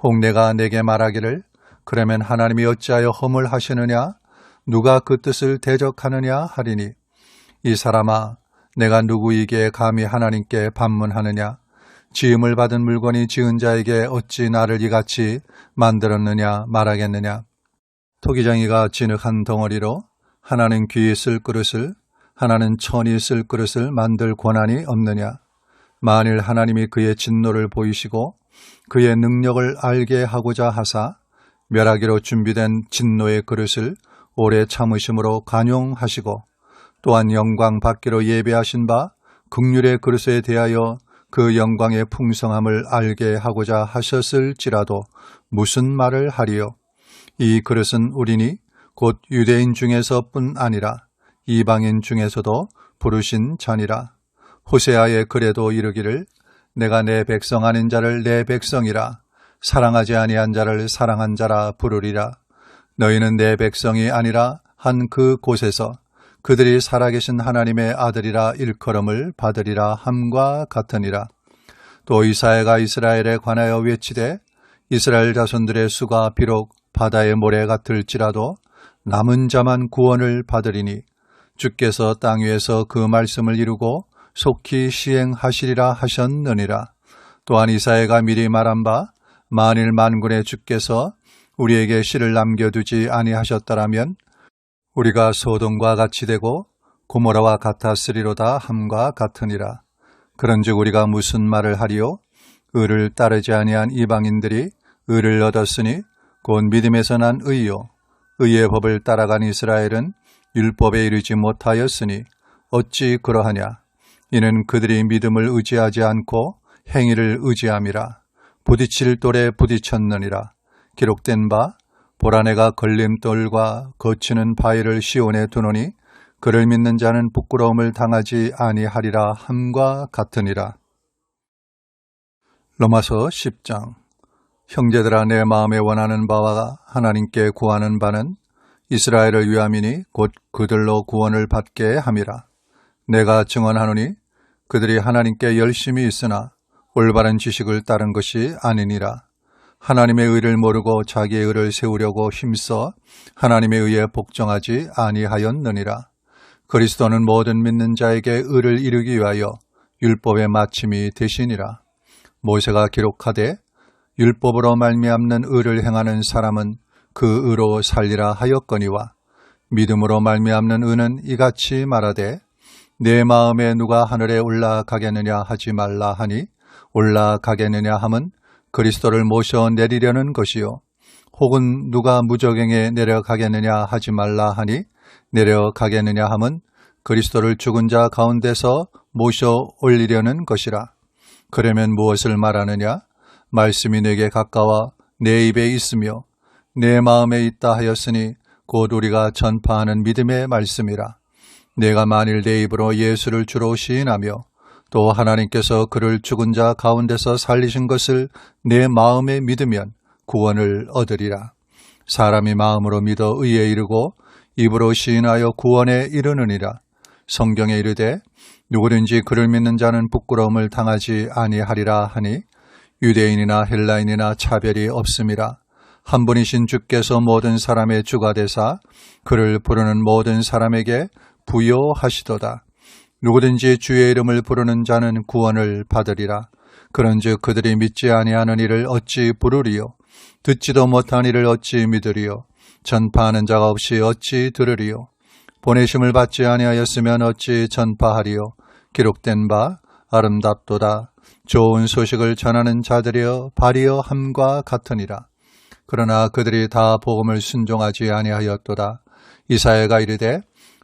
혹 내가 내게 말하기를 그러면 하나님이 어찌하여 허물 하시느냐 누가 그 뜻을 대적하느냐 하리니 이 사람아 내가 누구이기에 감히 하나님께 반문하느냐 지음을 받은 물건이 지은 자에게 어찌 나를 이같이 만들었느냐 말하겠느냐. 토기장이가 진흙 덩어리로 하나는 귀에 쓸 그릇을 하나는 천이 쓸 그릇을 만들 권한이 없느냐. 만일 하나님이 그의 진노를 보이시고 그의 능력을 알게 하고자 하사 멸하기로 준비된 진노의 그릇을 오래 참으심으로 관용하시고 또한 영광 받기로 예배하신 바 긍휼의 그릇에 대하여 그 영광의 풍성함을 알게 하고자 하셨을지라도 무슨 말을 하리요? 이 그릇은 우리니 곧 유대인 중에서뿐 아니라 이방인 중에서도 부르신 자니라. 호세아의 글에도 이르기를 내가 내 백성 아닌 자를 내 백성이라 사랑하지 아니한 자를 사랑한 자라 부르리라. 너희는 내 백성이 아니라 한 그 곳에서 그들이 살아계신 하나님의 아들이라 일컬음을 받으리라 함과 같으니라. 또 이사야가 이스라엘에 관하여 외치되 이스라엘 자손들의 수가 비록 바다의 모래 같을지라도 남은 자만 구원을 받으리니 주께서 땅 위에서 그 말씀을 이루고 속히 시행하시리라 하셨느니라. 또한 이사야가 미리 말한 바 만일 만군의 주께서 우리에게 씨를 남겨두지 아니하셨더라면 우리가 소돔과 같이 되고 고모라와 같았으리로다 함과 같으니라. 그런즉 우리가 무슨 말을 하리요? 의를 따르지 아니한 이방인들이 의를 얻었으니 곧 믿음에서 난 의요 의의 법을 따라간 이스라엘은 율법에 이르지 못하였으니 어찌 그러하냐. 이는 그들이 믿음을 의지하지 않고 행위를 의지함이라. 부딪힐 돌에 부딪혔느니라. 기록된 바 보라 내가 걸림돌과 거치는 바위를 시온에 두노니 그를 믿는 자는 부끄러움을 당하지 아니하리라 함과 같으니라. 로마서 10장. 형제들아 내 마음에 원하는 바와 하나님께 구하는 바는 이스라엘을 위함이니 곧 그들로 구원을 받게 함이라. 내가 증언하노니 그들이 하나님께 열심히 있으나 올바른 지식을 따른 것이 아니니라. 하나님의 의를 모르고 자기의 의를 세우려고 힘써 하나님의 의에 복종하지 아니하였느니라. 그리스도는 모든 믿는 자에게 의를 이루기 위하여 율법의 마침이 되시니라. 모세가 기록하되 율법으로 말미암는 의를 행하는 사람은 그 의로 살리라 하였거니와 믿음으로 말미암는 의는 이같이 말하되 내 마음에 누가 하늘에 올라가겠느냐 하지 말라 하니 올라가겠느냐 함은 그리스도를 모셔 내리려는 것이요 혹은 누가 무저갱에 내려가겠느냐 하지 말라 하니 내려가겠느냐 함은 그리스도를 죽은 자 가운데서 모셔 올리려는 것이라. 그러면 무엇을 말하느냐? 말씀이 내게 가까워 내 입에 있으며 내 마음에 있다 하였으니 곧 우리가 전파하는 믿음의 말씀이라. 내가 만일 내 입으로 예수를 주로 시인하며 또 하나님께서 그를 죽은 자 가운데서 살리신 것을 내 마음에 믿으면 구원을 얻으리라. 사람이 마음으로 믿어 의에 이르고 입으로 시인하여 구원에 이르느니라. 성경에 이르되 누구든지 그를 믿는 자는 부끄러움을 당하지 아니하리라 하니 유대인이나 헬라인이나 차별이 없음이라. 한 분이신 주께서 모든 사람의 주가 되사 그를 부르는 모든 사람에게 부요하시도다. 누구든지 주의 이름을 부르는 자는 구원을 받으리라. 그런즉 그들이 믿지 아니하는 이를 어찌 부르리요? 듣지도 못한 이를 어찌 믿으리요? 전파하는 자가 없이 어찌 들으리요? 보내심을 받지 아니하였으면 어찌 전파하리요? 기록된 바 아름답도다. 좋은 소식을 전하는 자들이여 발이여 함과 같으니라. 그러나 그들이 다 복음을 순종하지 아니하였도다. 이사야가 이르되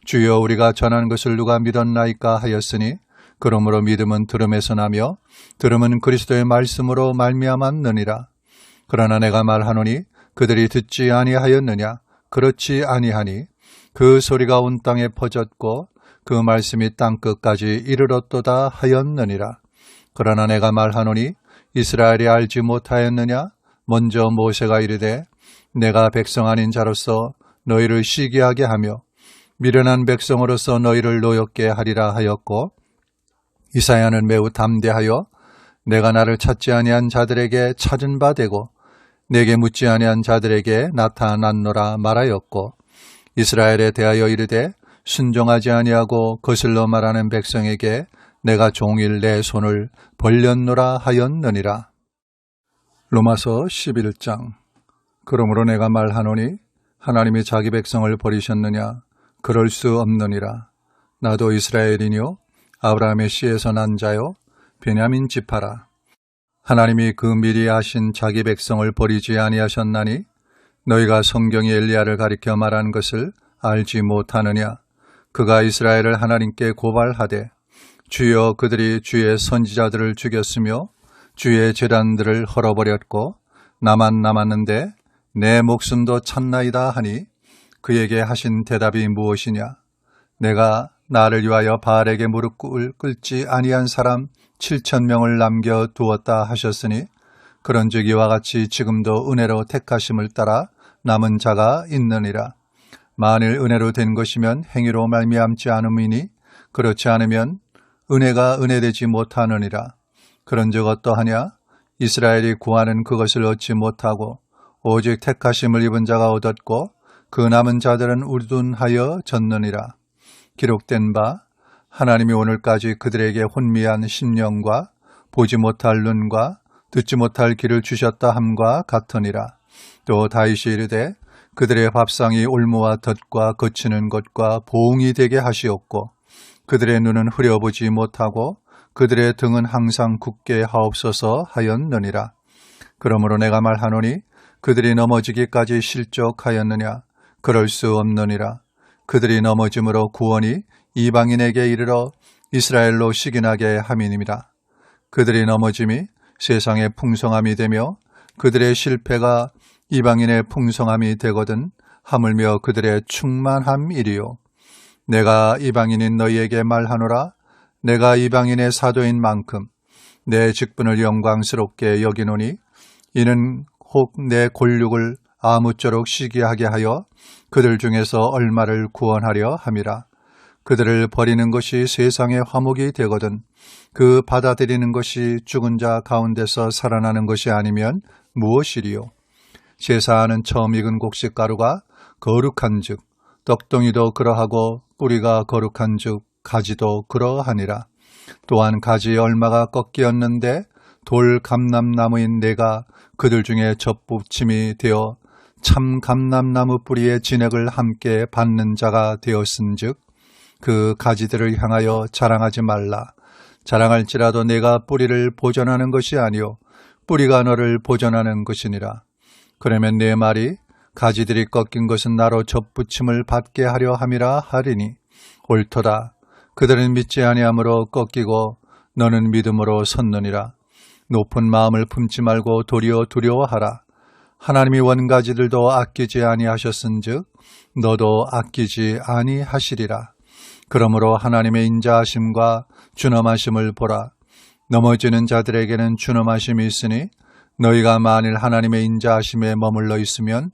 주여 우리가 전한 것을 누가 믿었나이까 하였으니 그러므로 믿음은 들음에서 나며 들음은 그리스도의 말씀으로 말미암았느니라. 그러나 내가 말하노니 그들이 듣지 아니하였느냐? 그렇지 아니하니 그 소리가 온 땅에 퍼졌고 그 말씀이 땅끝까지 이르렀도다 하였느니라. 그러나 내가 말하노니 이스라엘이 알지 못하였느냐? 먼저 모세가 이르되 내가 백성 아닌 자로서 너희를 시기하게 하며 미련한 백성으로서 너희를 노엽게 하리라 하였고, 이사야는 매우 담대하여 내가 나를 찾지 아니한 자들에게 찾은 바 되고 내게 묻지 아니한 자들에게 나타났노라 말하였고, 이스라엘에 대하여 이르되 순종하지 아니하고 거슬러 말하는 백성에게 내가 종일 내 손을 벌렸노라 하였느니라. 로마서 11장. 그러므로 내가 말하노니 하나님이 자기 백성을 버리셨느냐? 그럴 수 없느니라. 나도 이스라엘이뇨 아브라함의 씨에서 난 자요 베냐민 지파라. 하나님이 그 미리 아신 자기 백성을 버리지 아니하셨나니 너희가 성경이 엘리야를 가리켜 말한 것을 알지 못하느냐? 그가 이스라엘을 하나님께 고발하되 주여 그들이 주의 선지자들을 죽였으며 주의 제단들을 헐어버렸고 나만 남았는데 내 목숨도 찾나이다 하니 그에게 하신 대답이 무엇이냐? 내가 나를 위하여 바알에게 무릎을 꿇지 아니한 사람 7,000명을 남겨두었다 하셨으니 그런즉 이와 같이 지금도 은혜로 택하심을 따라 남은 자가 있느니라. 만일 은혜로 된 것이면 행위로 말미암지 않음이니 그렇지 않으면 은혜가 은혜되지 못하느니라. 그런즉 어떠하냐? 이스라엘이 구하는 그것을 얻지 못하고 오직 택하심을 입은 자가 얻었고 그 남은 자들은 우둔하여 졌느니라. 기록된 바 하나님이 오늘까지 그들에게 혼미한 심령과 보지 못할 눈과 듣지 못할 귀를 주셨다 함과 같으니라. 또 다윗이 이르되 그들의 밥상이 올무와 덫과 거치는 것과 보응이 되게 하시옵고 그들의 눈은 흐려보지 못하고 그들의 등은 항상 굳게 하옵소서 하였느니라. 그러므로 내가 말하노니 그들이 넘어지기까지 실족하였느냐? 그럴 수 없느니라. 그들이 넘어짐으로 구원이 이방인에게 이르러 이스라엘로 시기나게 함이니라. 그들이 넘어짐이 세상의 풍성함이 되며 그들의 실패가 이방인의 풍성함이 되거든 하물며 그들의 충만함이리요. 내가 이방인인 너희에게 말하노라. 내가 이방인의 사도인 만큼 내 직분을 영광스럽게 여기노니 이는 혹 내 권력을 아무쪼록 시기하게 하여 그들 중에서 얼마를 구원하려 함이라. 그들을 버리는 것이 세상의 화목이 되거든 그 받아들이는 것이 죽은 자 가운데서 살아나는 것이 아니면 무엇이리요? 제사하는 처음 익은 곡식가루가 거룩한 즉 떡덩이도 그러하고 뿌리가 거룩한 즉 가지도 그러하니라. 또한 가지의 얼마가 꺾이었는데 돌 감람나무인 내가 그들 중에 접붙임이 되어 참 감람나무 뿌리의 진액을 함께 받는 자가 되었은즉 그 가지들을 향하여 자랑하지 말라. 자랑할지라도 내가 뿌리를 보존하는 것이 아니요 뿌리가 너를 보존하는 것이니라. 그러면 내 말이 가지들이 꺾인 것은 나로 접붙임을 받게 하려 함이라 하리니 옳도다. 그들은 믿지 아니함으로 꺾이고 너는 믿음으로 섰느니라. 높은 마음을 품지 말고 도리어 두려워하라. 하나님이 원가지들도 아끼지 아니하셨은즉 너도 아끼지 아니하시리라. 그러므로 하나님의 인자하심과 준엄하심을 보라. 넘어지는 자들에게는 준엄하심이 있으니 너희가 만일 하나님의 인자하심에 머물러 있으면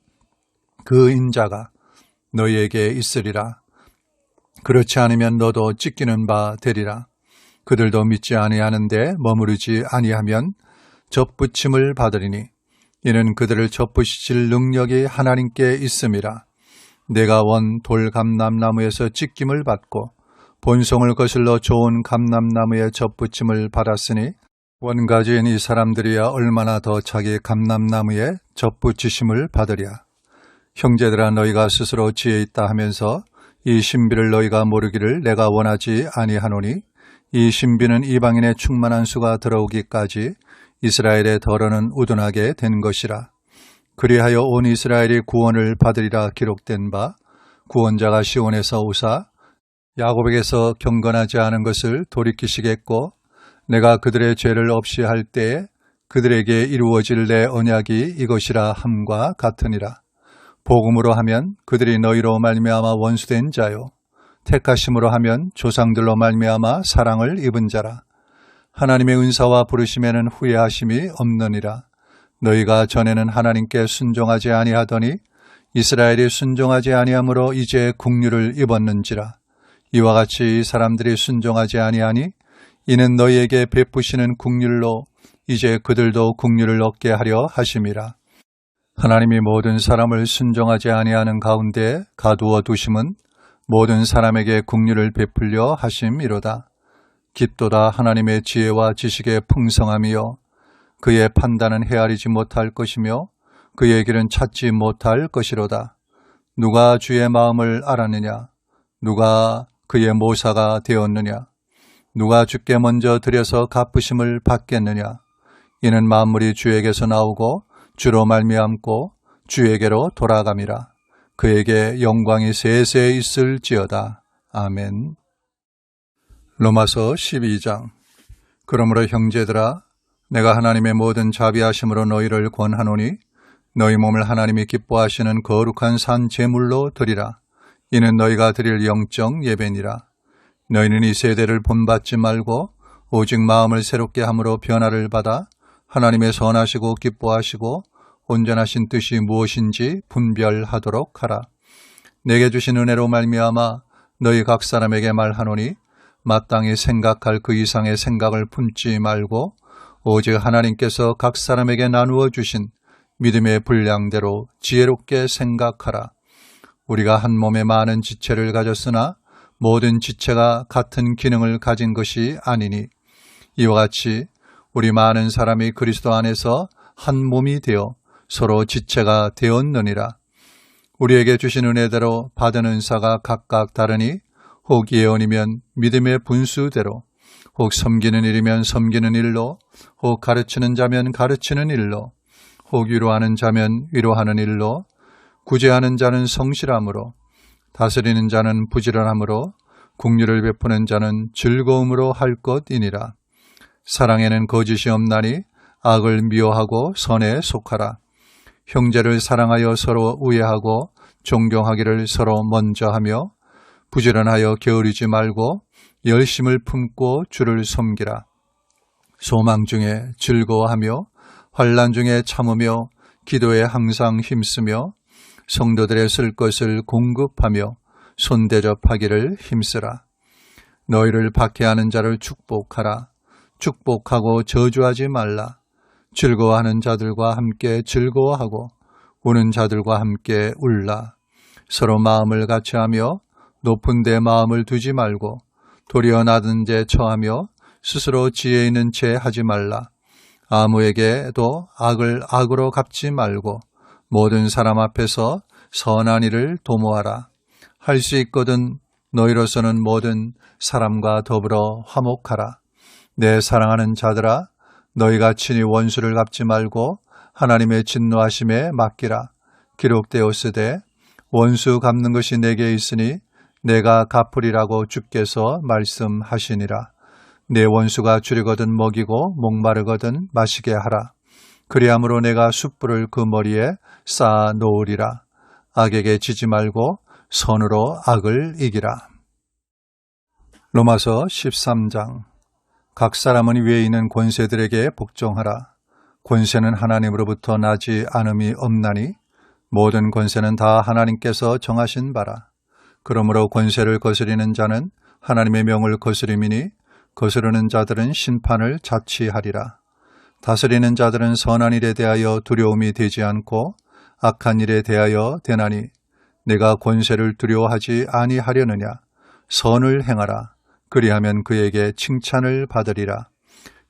그 인자가 너희에게 있으리라. 그렇지 않으면 너도 찢기는 바 되리라. 그들도 믿지 아니하는데 머무르지 아니하면 접붙임을 받으리니 이는 그들을 접붙이실 능력이 하나님께 있음이라. 내가 원 돌 감람나무에서 찢김을 받고 본송을 거슬러 좋은 감람나무에 접붙임을 받았으니 원가지인 이 사람들이야 얼마나 더 자기 감람나무에 접붙이심을 받으랴. 형제들아, 너희가 스스로 지혜 있다 하면서 이 신비를 너희가 모르기를 내가 원하지 아니하노니 이 신비는 이방인의 충만한 수가 들어오기까지 이스라엘의 덜어는 우둔하게 된 것이라. 그리하여 온 이스라엘이 구원을 받으리라 기록된 바 구원자가 시온에서 오사 야곱에게서 경건하지 않은 것을 돌이키시겠고 내가 그들의 죄를 없이 할 때에 그들에게 이루어질 내 언약이 이것이라 함과 같으니라. 복음으로 하면 그들이 너희로 말미암아 원수된 자요 택하심으로 하면 조상들로 말미암아 사랑을 입은 자라. 하나님의 은사와 부르심에는 후회하심이 없느니라. 너희가 전에는 하나님께 순종하지 아니하더니 이스라엘이 순종하지 아니하므로 이제 국류를 입었는지라. 이와 같이 이 사람들이 순종하지 아니하니 이는 너희에게 베푸시는 국률로 이제 그들도 국류를 얻게 하려 하심이라. 하나님이 모든 사람을 순종하지 아니하는 가운데 가두어 두심은 모든 사람에게 국류를 베풀려 하심이로다. 깊도다 하나님의 지혜와 지식의 풍성함이요 그의 판단은 헤아리지 못할 것이며 그의 길은 찾지 못할 것이로다. 누가 주의 마음을 알았느냐? 누가 그의 모사가 되었느냐? 누가 주께 먼저 드려서 갚으심을 받겠느냐? 이는 만물이 주에게서 나오고 주로 말미암고 주에게로 돌아감이라. 그에게 영광이 세세 있을지어다. 아멘. 로마서 12장. 그러므로 형제들아, 내가 하나님의 모든 자비하심으로 너희를 권하노니 너희 몸을 하나님이 기뻐하시는 거룩한 산 제물로 드리라. 이는 너희가 드릴 영적 예배니라. 너희는 이 세대를 본받지 말고 오직 마음을 새롭게 함으로 변화를 받아 하나님의 선하시고 기뻐하시고 온전하신 뜻이 무엇인지 분별하도록 하라. 내게 주신 은혜로 말미암아 너희 각 사람에게 말하노니 마땅히 생각할 그 이상의 생각을 품지 말고 오직 하나님께서 각 사람에게 나누어 주신 믿음의 분량대로 지혜롭게 생각하라. 우리가 한 몸에 많은 지체를 가졌으나 모든 지체가 같은 기능을 가진 것이 아니니 이와 같이 우리 많은 사람이 그리스도 안에서 한 몸이 되어 서로 지체가 되었느니라. 우리에게 주신 은혜대로 받은 은사가 각각 다르니 혹 예언이면 믿음의 분수대로, 혹 섬기는 일이면 섬기는 일로, 혹 가르치는 자면 가르치는 일로, 혹 위로하는 자면 위로하는 일로, 구제하는 자는 성실함으로, 다스리는 자는 부지런함으로, 국류를 베푸는 자는 즐거움으로 할 것이니라. 사랑에는 거짓이 없나니 악을 미워하고 선에 속하라. 형제를 사랑하여 서로 우애하고 존경하기를 서로 먼저 하며 부지런하여 게으르지 말고 열심을 품고 주를 섬기라. 소망 중에 즐거워하며 환난 중에 참으며 기도에 항상 힘쓰며 성도들의 쓸 것을 공급하며 손대접하기를 힘쓰라. 너희를 박해하는 자를 축복하라. 축복하고 저주하지 말라. 즐거워하는 자들과 함께 즐거워하고 우는 자들과 함께 울라. 서로 마음을 같이하며 높은 데 마음을 두지 말고 도리어 낮은 데 처하며 스스로 지혜 있는 채 하지 말라. 아무에게도 악을 악으로 갚지 말고 모든 사람 앞에서 선한 일을 도모하라. 할 수 있거든 너희로서는 모든 사람과 더불어 화목하라. 내 사랑하는 자들아, 너희가 친히 원수를 갚지 말고 하나님의 진노하심에 맡기라. 기록되었으되 원수 갚는 것이 내게 있으니 내가 갚으리라고 주께서 말씀하시니라. 내 원수가 주려거든 먹이고 목마르거든 마시게 하라. 그리함으로 내가 숯불을 그 머리에 쌓아 놓으리라. 악에게 지지 말고 선으로 악을 이기라. 로마서 13장. 각 사람은 위에 있는 권세들에게 복종하라. 권세는 하나님으로부터 나지 않음이 없나니 모든 권세는 다 하나님께서 정하신 바라. 그러므로 권세를 거스리는 자는 하나님의 명을 거스림이니 거스르는 자들은 심판을 자취하리라. 다스리는 자들은 선한 일에 대하여 두려움이 되지 않고 악한 일에 대하여 되나니 내가 권세를 두려워하지 아니하려느냐. 선을 행하라. 그리하면 그에게 칭찬을 받으리라.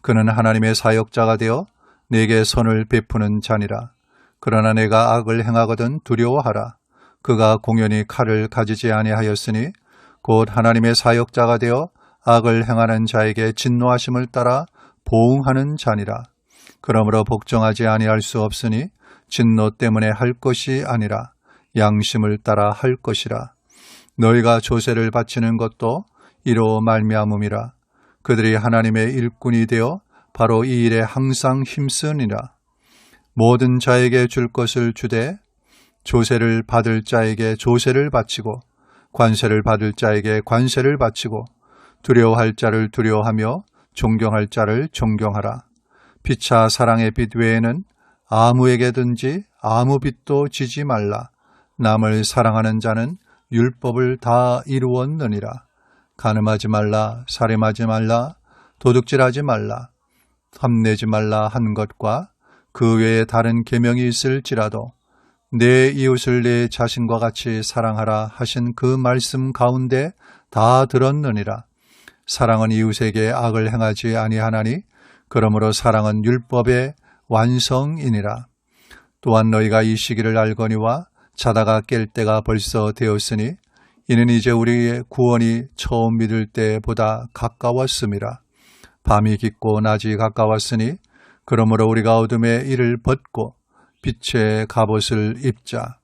그는 하나님의 사역자가 되어 내게 선을 베푸는 자니라. 그러나 내가 악을 행하거든 두려워하라. 그가 공연히 칼을 가지지 아니하였으니 곧 하나님의 사역자가 되어 악을 행하는 자에게 진노하심을 따라 보응하는 자니라. 그러므로 복종하지 아니할 수 없으니 진노 때문에 할 것이 아니라 양심을 따라 할 것이라. 너희가 조세를 바치는 것도 이로 말미암음이라. 그들이 하나님의 일꾼이 되어 바로 이 일에 항상 힘쓰니라. 모든 자에게 줄 것을 주되 조세를 받을 자에게 조세를 바치고 관세를 받을 자에게 관세를 바치고 두려워할 자를 두려워하며 존경할 자를 존경하라. 피차 사랑의 빛 외에는 아무에게든지 아무 빛도 지지 말라. 남을 사랑하는 자는 율법을 다 이루었느니라. 간음하지 말라, 살인하지 말라, 도둑질하지 말라, 탐내지 말라 한 것과 그 외에 다른 계명이 있을지라도 내 이웃을 내 자신과 같이 사랑하라 하신 그 말씀 가운데 다 들었느니라. 사랑은 이웃에게 악을 행하지 아니하나니 그러므로 사랑은 율법의 완성이니라. 또한 너희가 이 시기를 알거니와 자다가 깰 때가 벌써 되었으니 이는 이제 우리의 구원이 처음 믿을 때보다 가까웠음이라. 밤이 깊고 낮이 가까웠으니 그러므로 우리가 어둠의 일을 벗고 빛의 갑옷을 입자.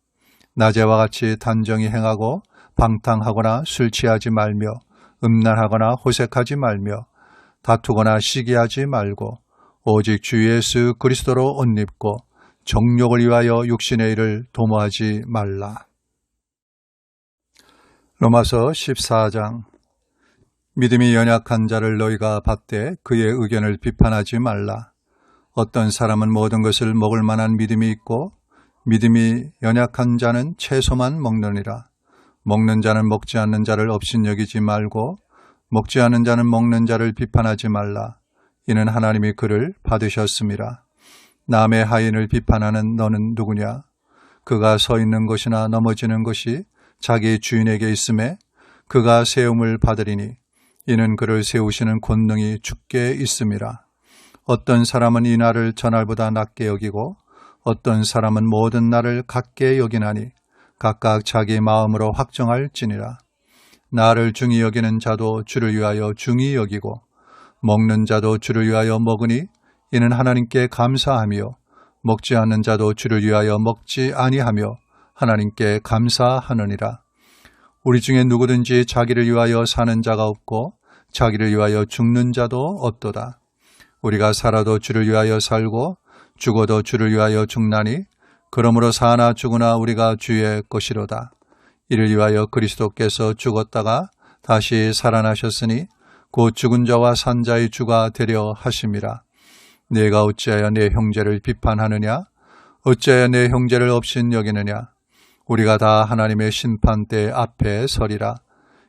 낮에와 같이 단정히 행하고 방탕하거나 술 취하지 말며 음란하거나 호색하지 말며 다투거나 시기하지 말고 오직 주 예수 그리스도로 옷 입고 정욕을 위하여 육신의 일을 도모하지 말라. 로마서 14장. 믿음이 연약한 자를 너희가 받되 그의 의견을 비판하지 말라. 어떤 사람은 모든 것을 먹을 만한 믿음이 있고 믿음이 연약한 자는 채소만 먹느니라. 먹는 자는 먹지 않는 자를 업신여기지 말고 먹지 않는 자는 먹는 자를 비판하지 말라. 이는 하나님이 그를 받으셨음이라. 남의 하인을 비판하는 너는 누구냐? 그가 서 있는 것이나 넘어지는 것이 자기 주인에게 있음에 그가 세움을 받으리니 이는 그를 세우시는 권능이 주께 있음이라. 어떤 사람은 이 날을 저날보다 낮게 여기고 어떤 사람은 모든 날을 같게 여기나니 각각 자기 마음으로 확정할지니라. 나를 중히 여기는 자도 주를 위하여 중히 여기고 먹는 자도 주를 위하여 먹으니 이는 하나님께 감사하며 먹지 않는 자도 주를 위하여 먹지 아니하며 하나님께 감사하느니라. 우리 중에 누구든지 자기를 위하여 사는 자가 없고 자기를 위하여 죽는 자도 없도다. 우리가 살아도 주를 위하여 살고 죽어도 주를 위하여 죽나니 그러므로 사나 죽으나 우리가 주의 것이로다. 이를 위하여 그리스도께서 죽었다가 다시 살아나셨으니 곧 죽은 자와 산 자의 주가 되려 하심이라. 내가 어찌하여 내 형제를 비판하느냐? 어찌하여 내 형제를 업신 여기느냐? 우리가 다 하나님의 심판대 앞에 서리라.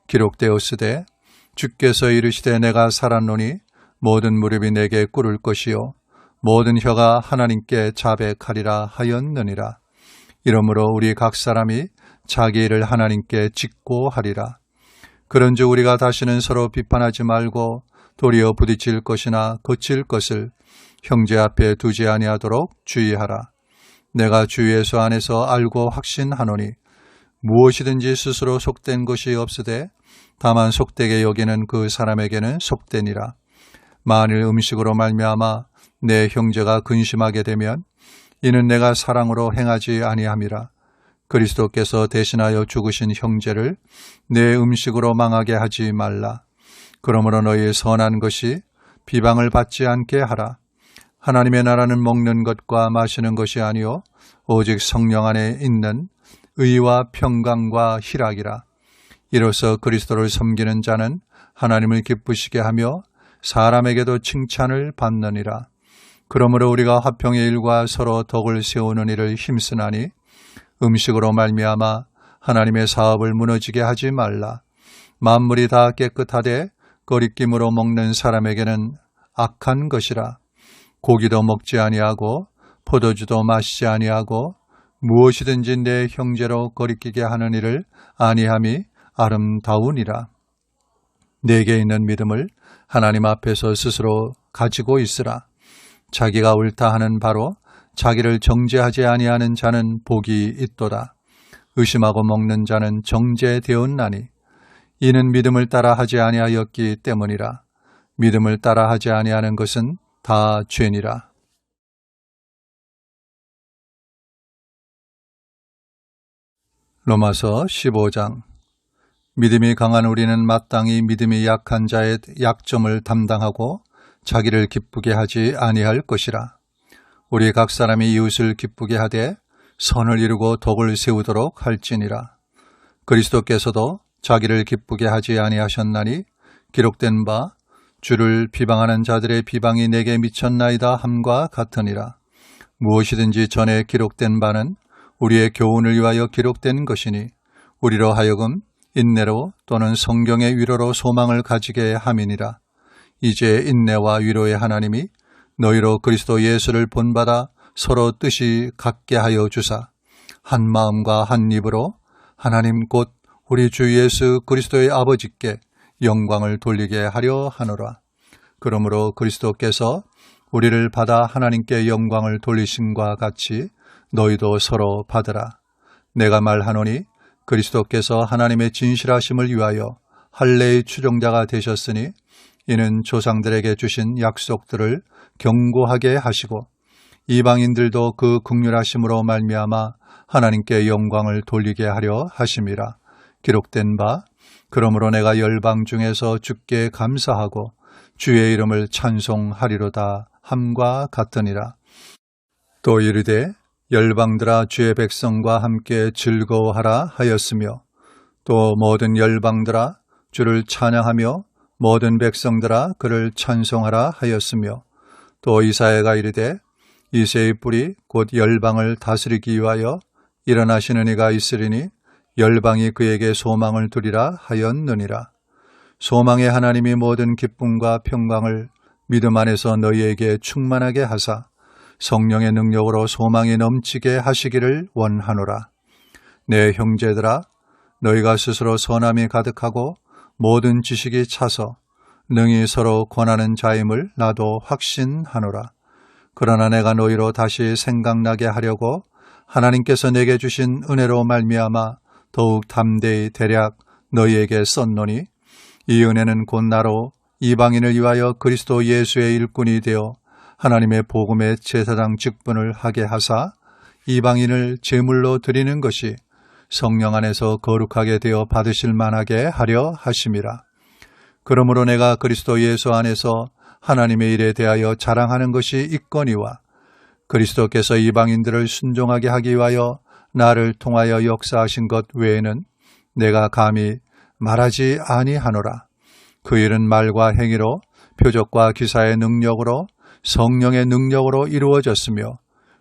기록되었으되 주께서 이르시되 내가 살았노니 모든 무릎이 내게 꿇을 것이요 모든 혀가 하나님께 자백하리라 하였느니라. 이러므로 우리 각 사람이 자기 일을 하나님께 짓고 하리라. 그런즉 우리가 다시는 서로 비판하지 말고 도리어 부딪힐 것이나 거칠 것을 형제 앞에 두지 아니하도록 주의하라. 내가 주 예수 안에서 알고 확신하노니 무엇이든지 스스로 속된 것이 없으되 다만 속되게 여기는 그 사람에게는 속되니라. 만일 음식으로 말미암아 내 형제가 근심하게 되면 이는 내가 사랑으로 행하지 아니함이라. 그리스도께서 대신하여 죽으신 형제를 내 음식으로 망하게 하지 말라. 그러므로 너희의 선한 것이 비방을 받지 않게 하라. 하나님의 나라는 먹는 것과 마시는 것이 아니요 오직 성령 안에 있는 의와 평강과 희락이라. 이로써 그리스도를 섬기는 자는 하나님을 기쁘시게 하며 사람에게도 칭찬을 받느니라. 그러므로 우리가 화평의 일과 서로 덕을 세우는 일을 힘쓰나니 음식으로 말미암아 하나님의 사업을 무너지게 하지 말라. 만물이 다 깨끗하되 거리낌으로 먹는 사람에게는 악한 것이라. 고기도 먹지 아니하고 포도주도 마시지 아니하고 무엇이든지 내 형제로 거리끼게 하는 일을 아니함이 아름다우니라. 내게 있는 믿음을 하나님 앞에서 스스로 가지고 있으라. 자기가 옳다 하는 바로 자기를 정죄하지 아니하는 자는 복이 있도다. 의심하고 먹는 자는 정죄되었나니 이는 믿음을 따라 하지 아니하였기 때문이라. 믿음을 따라 하지 아니하는 것은 다 죄니라. 로마서 15장. 믿음이 강한 우리는 마땅히 믿음이 약한 자의 약점을 담당하고 자기를 기쁘게 하지 아니할 것이라. 우리 각 사람이 이웃을 기쁘게 하되 선을 이루고 덕을 세우도록 할지니라. 그리스도께서도 자기를 기쁘게 하지 아니하셨나니 기록된 바 주를 비방하는 자들의 비방이 내게 미쳤나이다 함과 같으니라. 무엇이든지 전에 기록된 바는 우리의 교훈을 위하여 기록된 것이니 우리로 하여금 인내로 또는 성경의 위로로 소망을 가지게 함이니라. 이제 인내와 위로의 하나님이 너희로 그리스도 예수를 본받아 서로 뜻이 같게 하여 주사 한 마음과 한 입으로 하나님 곧 우리 주 예수 그리스도의 아버지께 영광을 돌리게 하려 하노라. 그러므로 그리스도께서 우리를 받아 하나님께 영광을 돌리심과 같이 너희도 서로 받으라. 내가 말하노니 그리스도께서 하나님의 진실하심을 위하여 할례의 추종자가 되셨으니 이는 조상들에게 주신 약속들을 견고하게 하시고 이방인들도 그 긍휼하심으로 말미암아 하나님께 영광을 돌리게 하려 하심이라. 기록된 바 그러므로 내가 열방 중에서 주께 감사하고 주의 이름을 찬송하리로다 함과 같으니라. 또 이르되 열방들아 주의 백성과 함께 즐거워하라 하였으며 또 모든 열방들아 주를 찬양하며 모든 백성들아 그를 찬송하라 하였으며 또 이사야가 이르되 이새의 뿔이 곧 열방을 다스리기 위하여 일어나시는 이가 있으리니 열방이 그에게 소망을 두리라 하였느니라. 소망의 하나님이 모든 기쁨과 평강을 믿음 안에서 너희에게 충만하게 하사 성령의 능력으로 소망이 넘치게 하시기를 원하노라. 내 형제들아 너희가 스스로 선함이 가득하고 모든 지식이 차서 능히 서로 권하는 자임을 나도 확신하노라. 그러나 내가 너희로 다시 생각나게 하려고 하나님께서 내게 주신 은혜로 말미암아 더욱 담대히 대략 너희에게 썼노니 이 은혜는 곧 나로 이방인을 위하여 그리스도 예수의 일꾼이 되어 하나님의 복음의 제사장 직분을 하게 하사 이방인을 제물로 드리는 것이 성령 안에서 거룩하게 되어 받으실 만하게 하려 하심이라. 그러므로 내가 그리스도 예수 안에서 하나님의 일에 대하여 자랑하는 것이 있거니와 그리스도께서 이방인들을 순종하게 하기 위하여 나를 통하여 역사하신 것 외에는 내가 감히 말하지 아니하노라. 그 일은 말과 행위로 표적과 기사의 능력으로 성령의 능력으로 이루어졌으며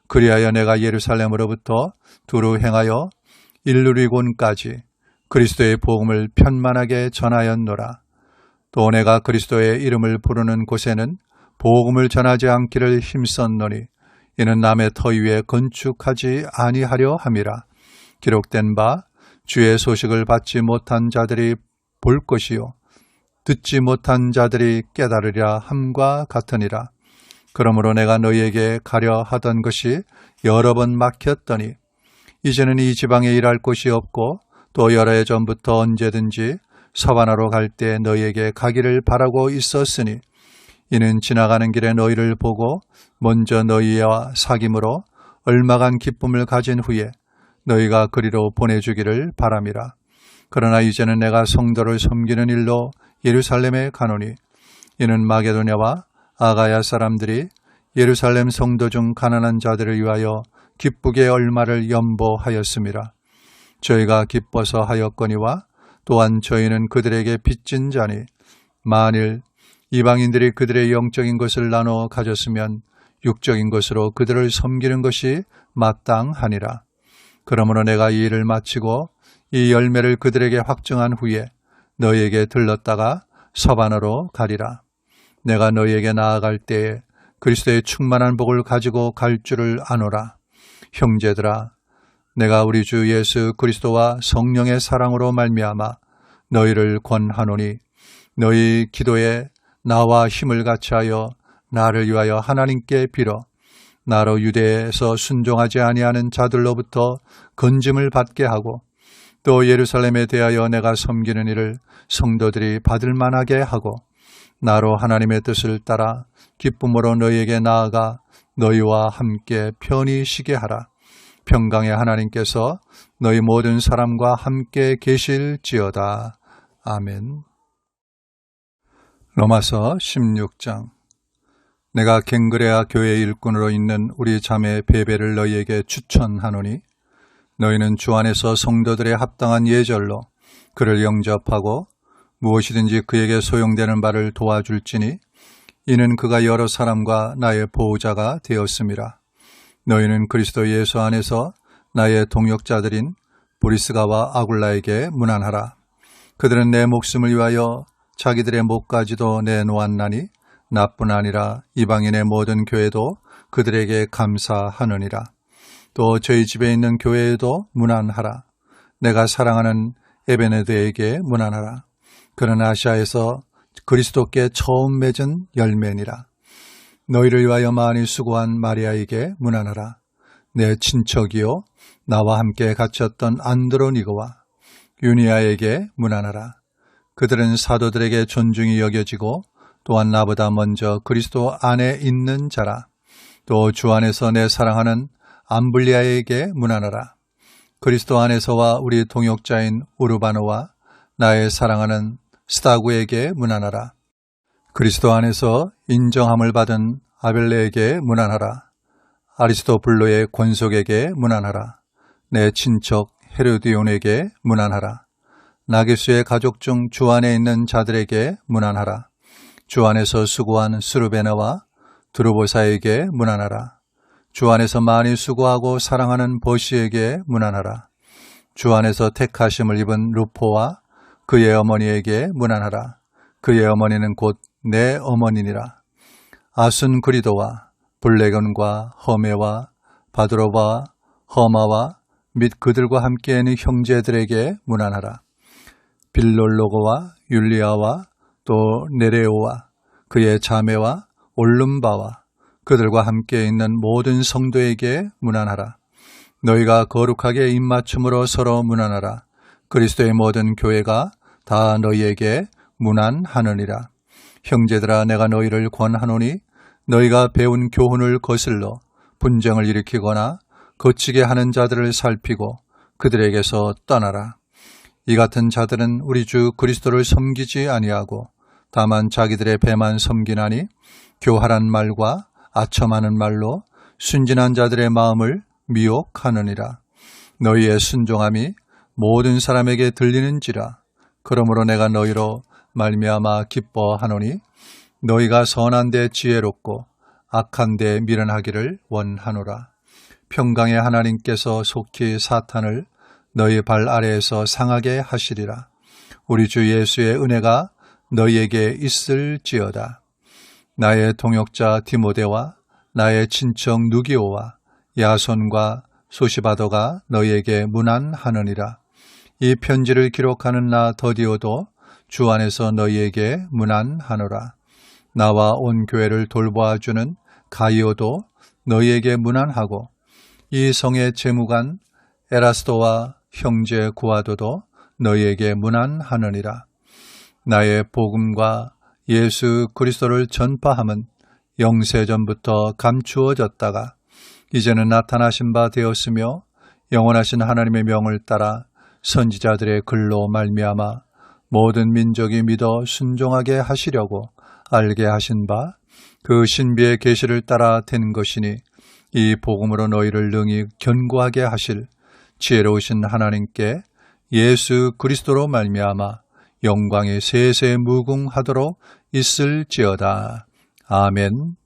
그리하여 내가 예루살렘으로부터 두루 행하여 일루리곤까지 그리스도의 복음을 편만하게 전하였노라. 또 내가 그리스도의 이름을 부르는 곳에는 복음을 전하지 않기를 힘썼노니 이는 남의 터 위에 건축하지 아니하려 함이라. 기록된 바 주의 소식을 받지 못한 자들이 볼 것이요 듣지 못한 자들이 깨달으리라 함과 같으니라. 그러므로 내가 너희에게 가려 하던 것이 여러 번 막혔더니 이제는 이 지방에 일할 곳이 없고 또 여러 해 전부터 언제든지 서바나로 갈 때 너희에게 가기를 바라고 있었으니 이는 지나가는 길에 너희를 보고 먼저 너희와 사귐으로 얼마간 기쁨을 가진 후에 너희가 그리로 보내주기를 바람이라. 그러나 이제는 내가 성도를 섬기는 일로 예루살렘에 가노니 이는 마게도냐와 아가야 사람들이 예루살렘 성도 중 가난한 자들을 위하여 기쁘게 얼마를 연보하였음이라. 저희가 기뻐서 하였거니와 또한 저희는 그들에게 빚진 자니 만일 이방인들이 그들의 영적인 것을 나눠 가졌으면 육적인 것으로 그들을 섬기는 것이 마땅하니라. 그러므로 내가 이 일을 마치고 이 열매를 그들에게 확증한 후에 너희에게 들렀다가 서반으로 가리라. 내가 너희에게 나아갈 때에 그리스도의 충만한 복을 가지고 갈 줄을 아노라. 형제들아, 내가 우리 주 예수 그리스도와 성령의 사랑으로 말미암아 너희를 권하노니 너희 기도에 나와 힘을 같이하여 나를 위하여 하나님께 빌어 나로 유대에서 순종하지 아니하는 자들로부터 건짐을 받게 하고 또 예루살렘에 대하여 내가 섬기는 일을 성도들이 받을 만하게 하고 나로 하나님의 뜻을 따라 기쁨으로 너희에게 나아가 너희와 함께 편히 쉬게 하라. 평강의 하나님께서 너희 모든 사람과 함께 계실지어다. 아멘. 로마서 16장. 내가 갱그레아 교회 일꾼으로 있는 우리 자매 베베를 너희에게 추천하노니 너희는 주 안에서 성도들의 합당한 예절로 그를 영접하고 무엇이든지 그에게 소용되는 바를 도와줄지니 이는 그가 여러 사람과 나의 보호자가 되었음이라. 너희는 그리스도 예수 안에서 나의 동역자들인 브리스가와 아굴라에게 문안하라. 그들은 내 목숨을 위하여 자기들의 목까지도 내놓았나니 나뿐 아니라 이방인의 모든 교회도 그들에게 감사하느니라. 또 저희 집에 있는 교회에도 문안하라. 내가 사랑하는 에베네드에게 문안하라. 그는 아시아에서 그리스도께 처음 맺은 열매니라. 너희를 위하여 많이 수고한 마리아에게 문안하라. 내 친척이요 나와 함께 갇혔던 안드로니고와 유니아에게 문안하라. 그들은 사도들에게 존중이 여겨지고 또한 나보다 먼저 그리스도 안에 있는 자라. 또 주 안에서 내 사랑하는 암블리아에게 문안하라. 그리스도 안에서와 우리 동역자인 우르바노와 나의 사랑하는 스타구에게 문안하라. 그리스도 안에서 인정함을 받은 아벨레에게 문안하라. 아리스토블로의 권속에게 문안하라. 내 친척 헤르디온에게 문안하라. 나게수의 가족 중 주 안에 있는 자들에게 문안하라. 주 안에서 수고한 스루베나와 드루보사에게 문안하라. 주 안에서 많이 수고하고 사랑하는 버시에게 문안하라. 주 안에서 택하심을 입은 루포와 그의 어머니에게 문안하라. 그의 어머니는 곧 내 어머니니라. 아순그리도와 블레건과 허메와 바드로바 허마와 및 그들과 함께 있는 형제들에게 문안하라. 빌롤로고와 율리아와 또 네레오와 그의 자매와 올lum바와 그들과 함께 있는 모든 성도에게 문안하라. 너희가 거룩하게 입맞춤으로 서로 문안하라. 그리스도의 모든 교회가 다 너희에게 문안하느니라. 형제들아, 내가 너희를 권하노니 너희가 배운 교훈을 거슬러 분쟁을 일으키거나 거치게 하는 자들을 살피고 그들에게서 떠나라. 이 같은 자들은 우리 주 그리스도를 섬기지 아니하고 다만 자기들의 배만 섬기나니 교활한 말과 아첨하는 말로 순진한 자들의 마음을 미혹하느니라. 너희의 순종함이 모든 사람에게 들리는지라. 그러므로 내가 너희로 말미암아 기뻐하노니 너희가 선한 데 지혜롭고 악한 데 미련하기를 원하노라. 평강의 하나님께서 속히 사탄을 너희 발 아래에서 상하게 하시리라. 우리 주 예수의 은혜가 너희에게 있을지어다. 나의 동역자 디모데와 나의 친척 누기오와 야손과 소시바도가 너희에게 문안하느니라. 이 편지를 기록하는 나 더디오도 주 안에서 너희에게 문안하노라. 나와 온 교회를 돌보아주는 가이오도 너희에게 문안하고 이 성의 재무관 에라스도와 형제 구아도도 너희에게 문안하느니라. 나의 복음과 예수 그리스도를 전파함은 영세전부터 감추어졌다가 이제는 나타나신 바 되었으며 영원하신 하나님의 명을 따라 선지자들의 글로 말미암아 모든 민족이 믿어 순종하게 하시려고 알게 하신 바 그 신비의 계시를 따라 된 것이니 이 복음으로 너희를 능히 견고하게 하실 지혜로우신 하나님께 예수 그리스도로 말미암아 영광이 세세 무궁하도록 있을지어다. 아멘.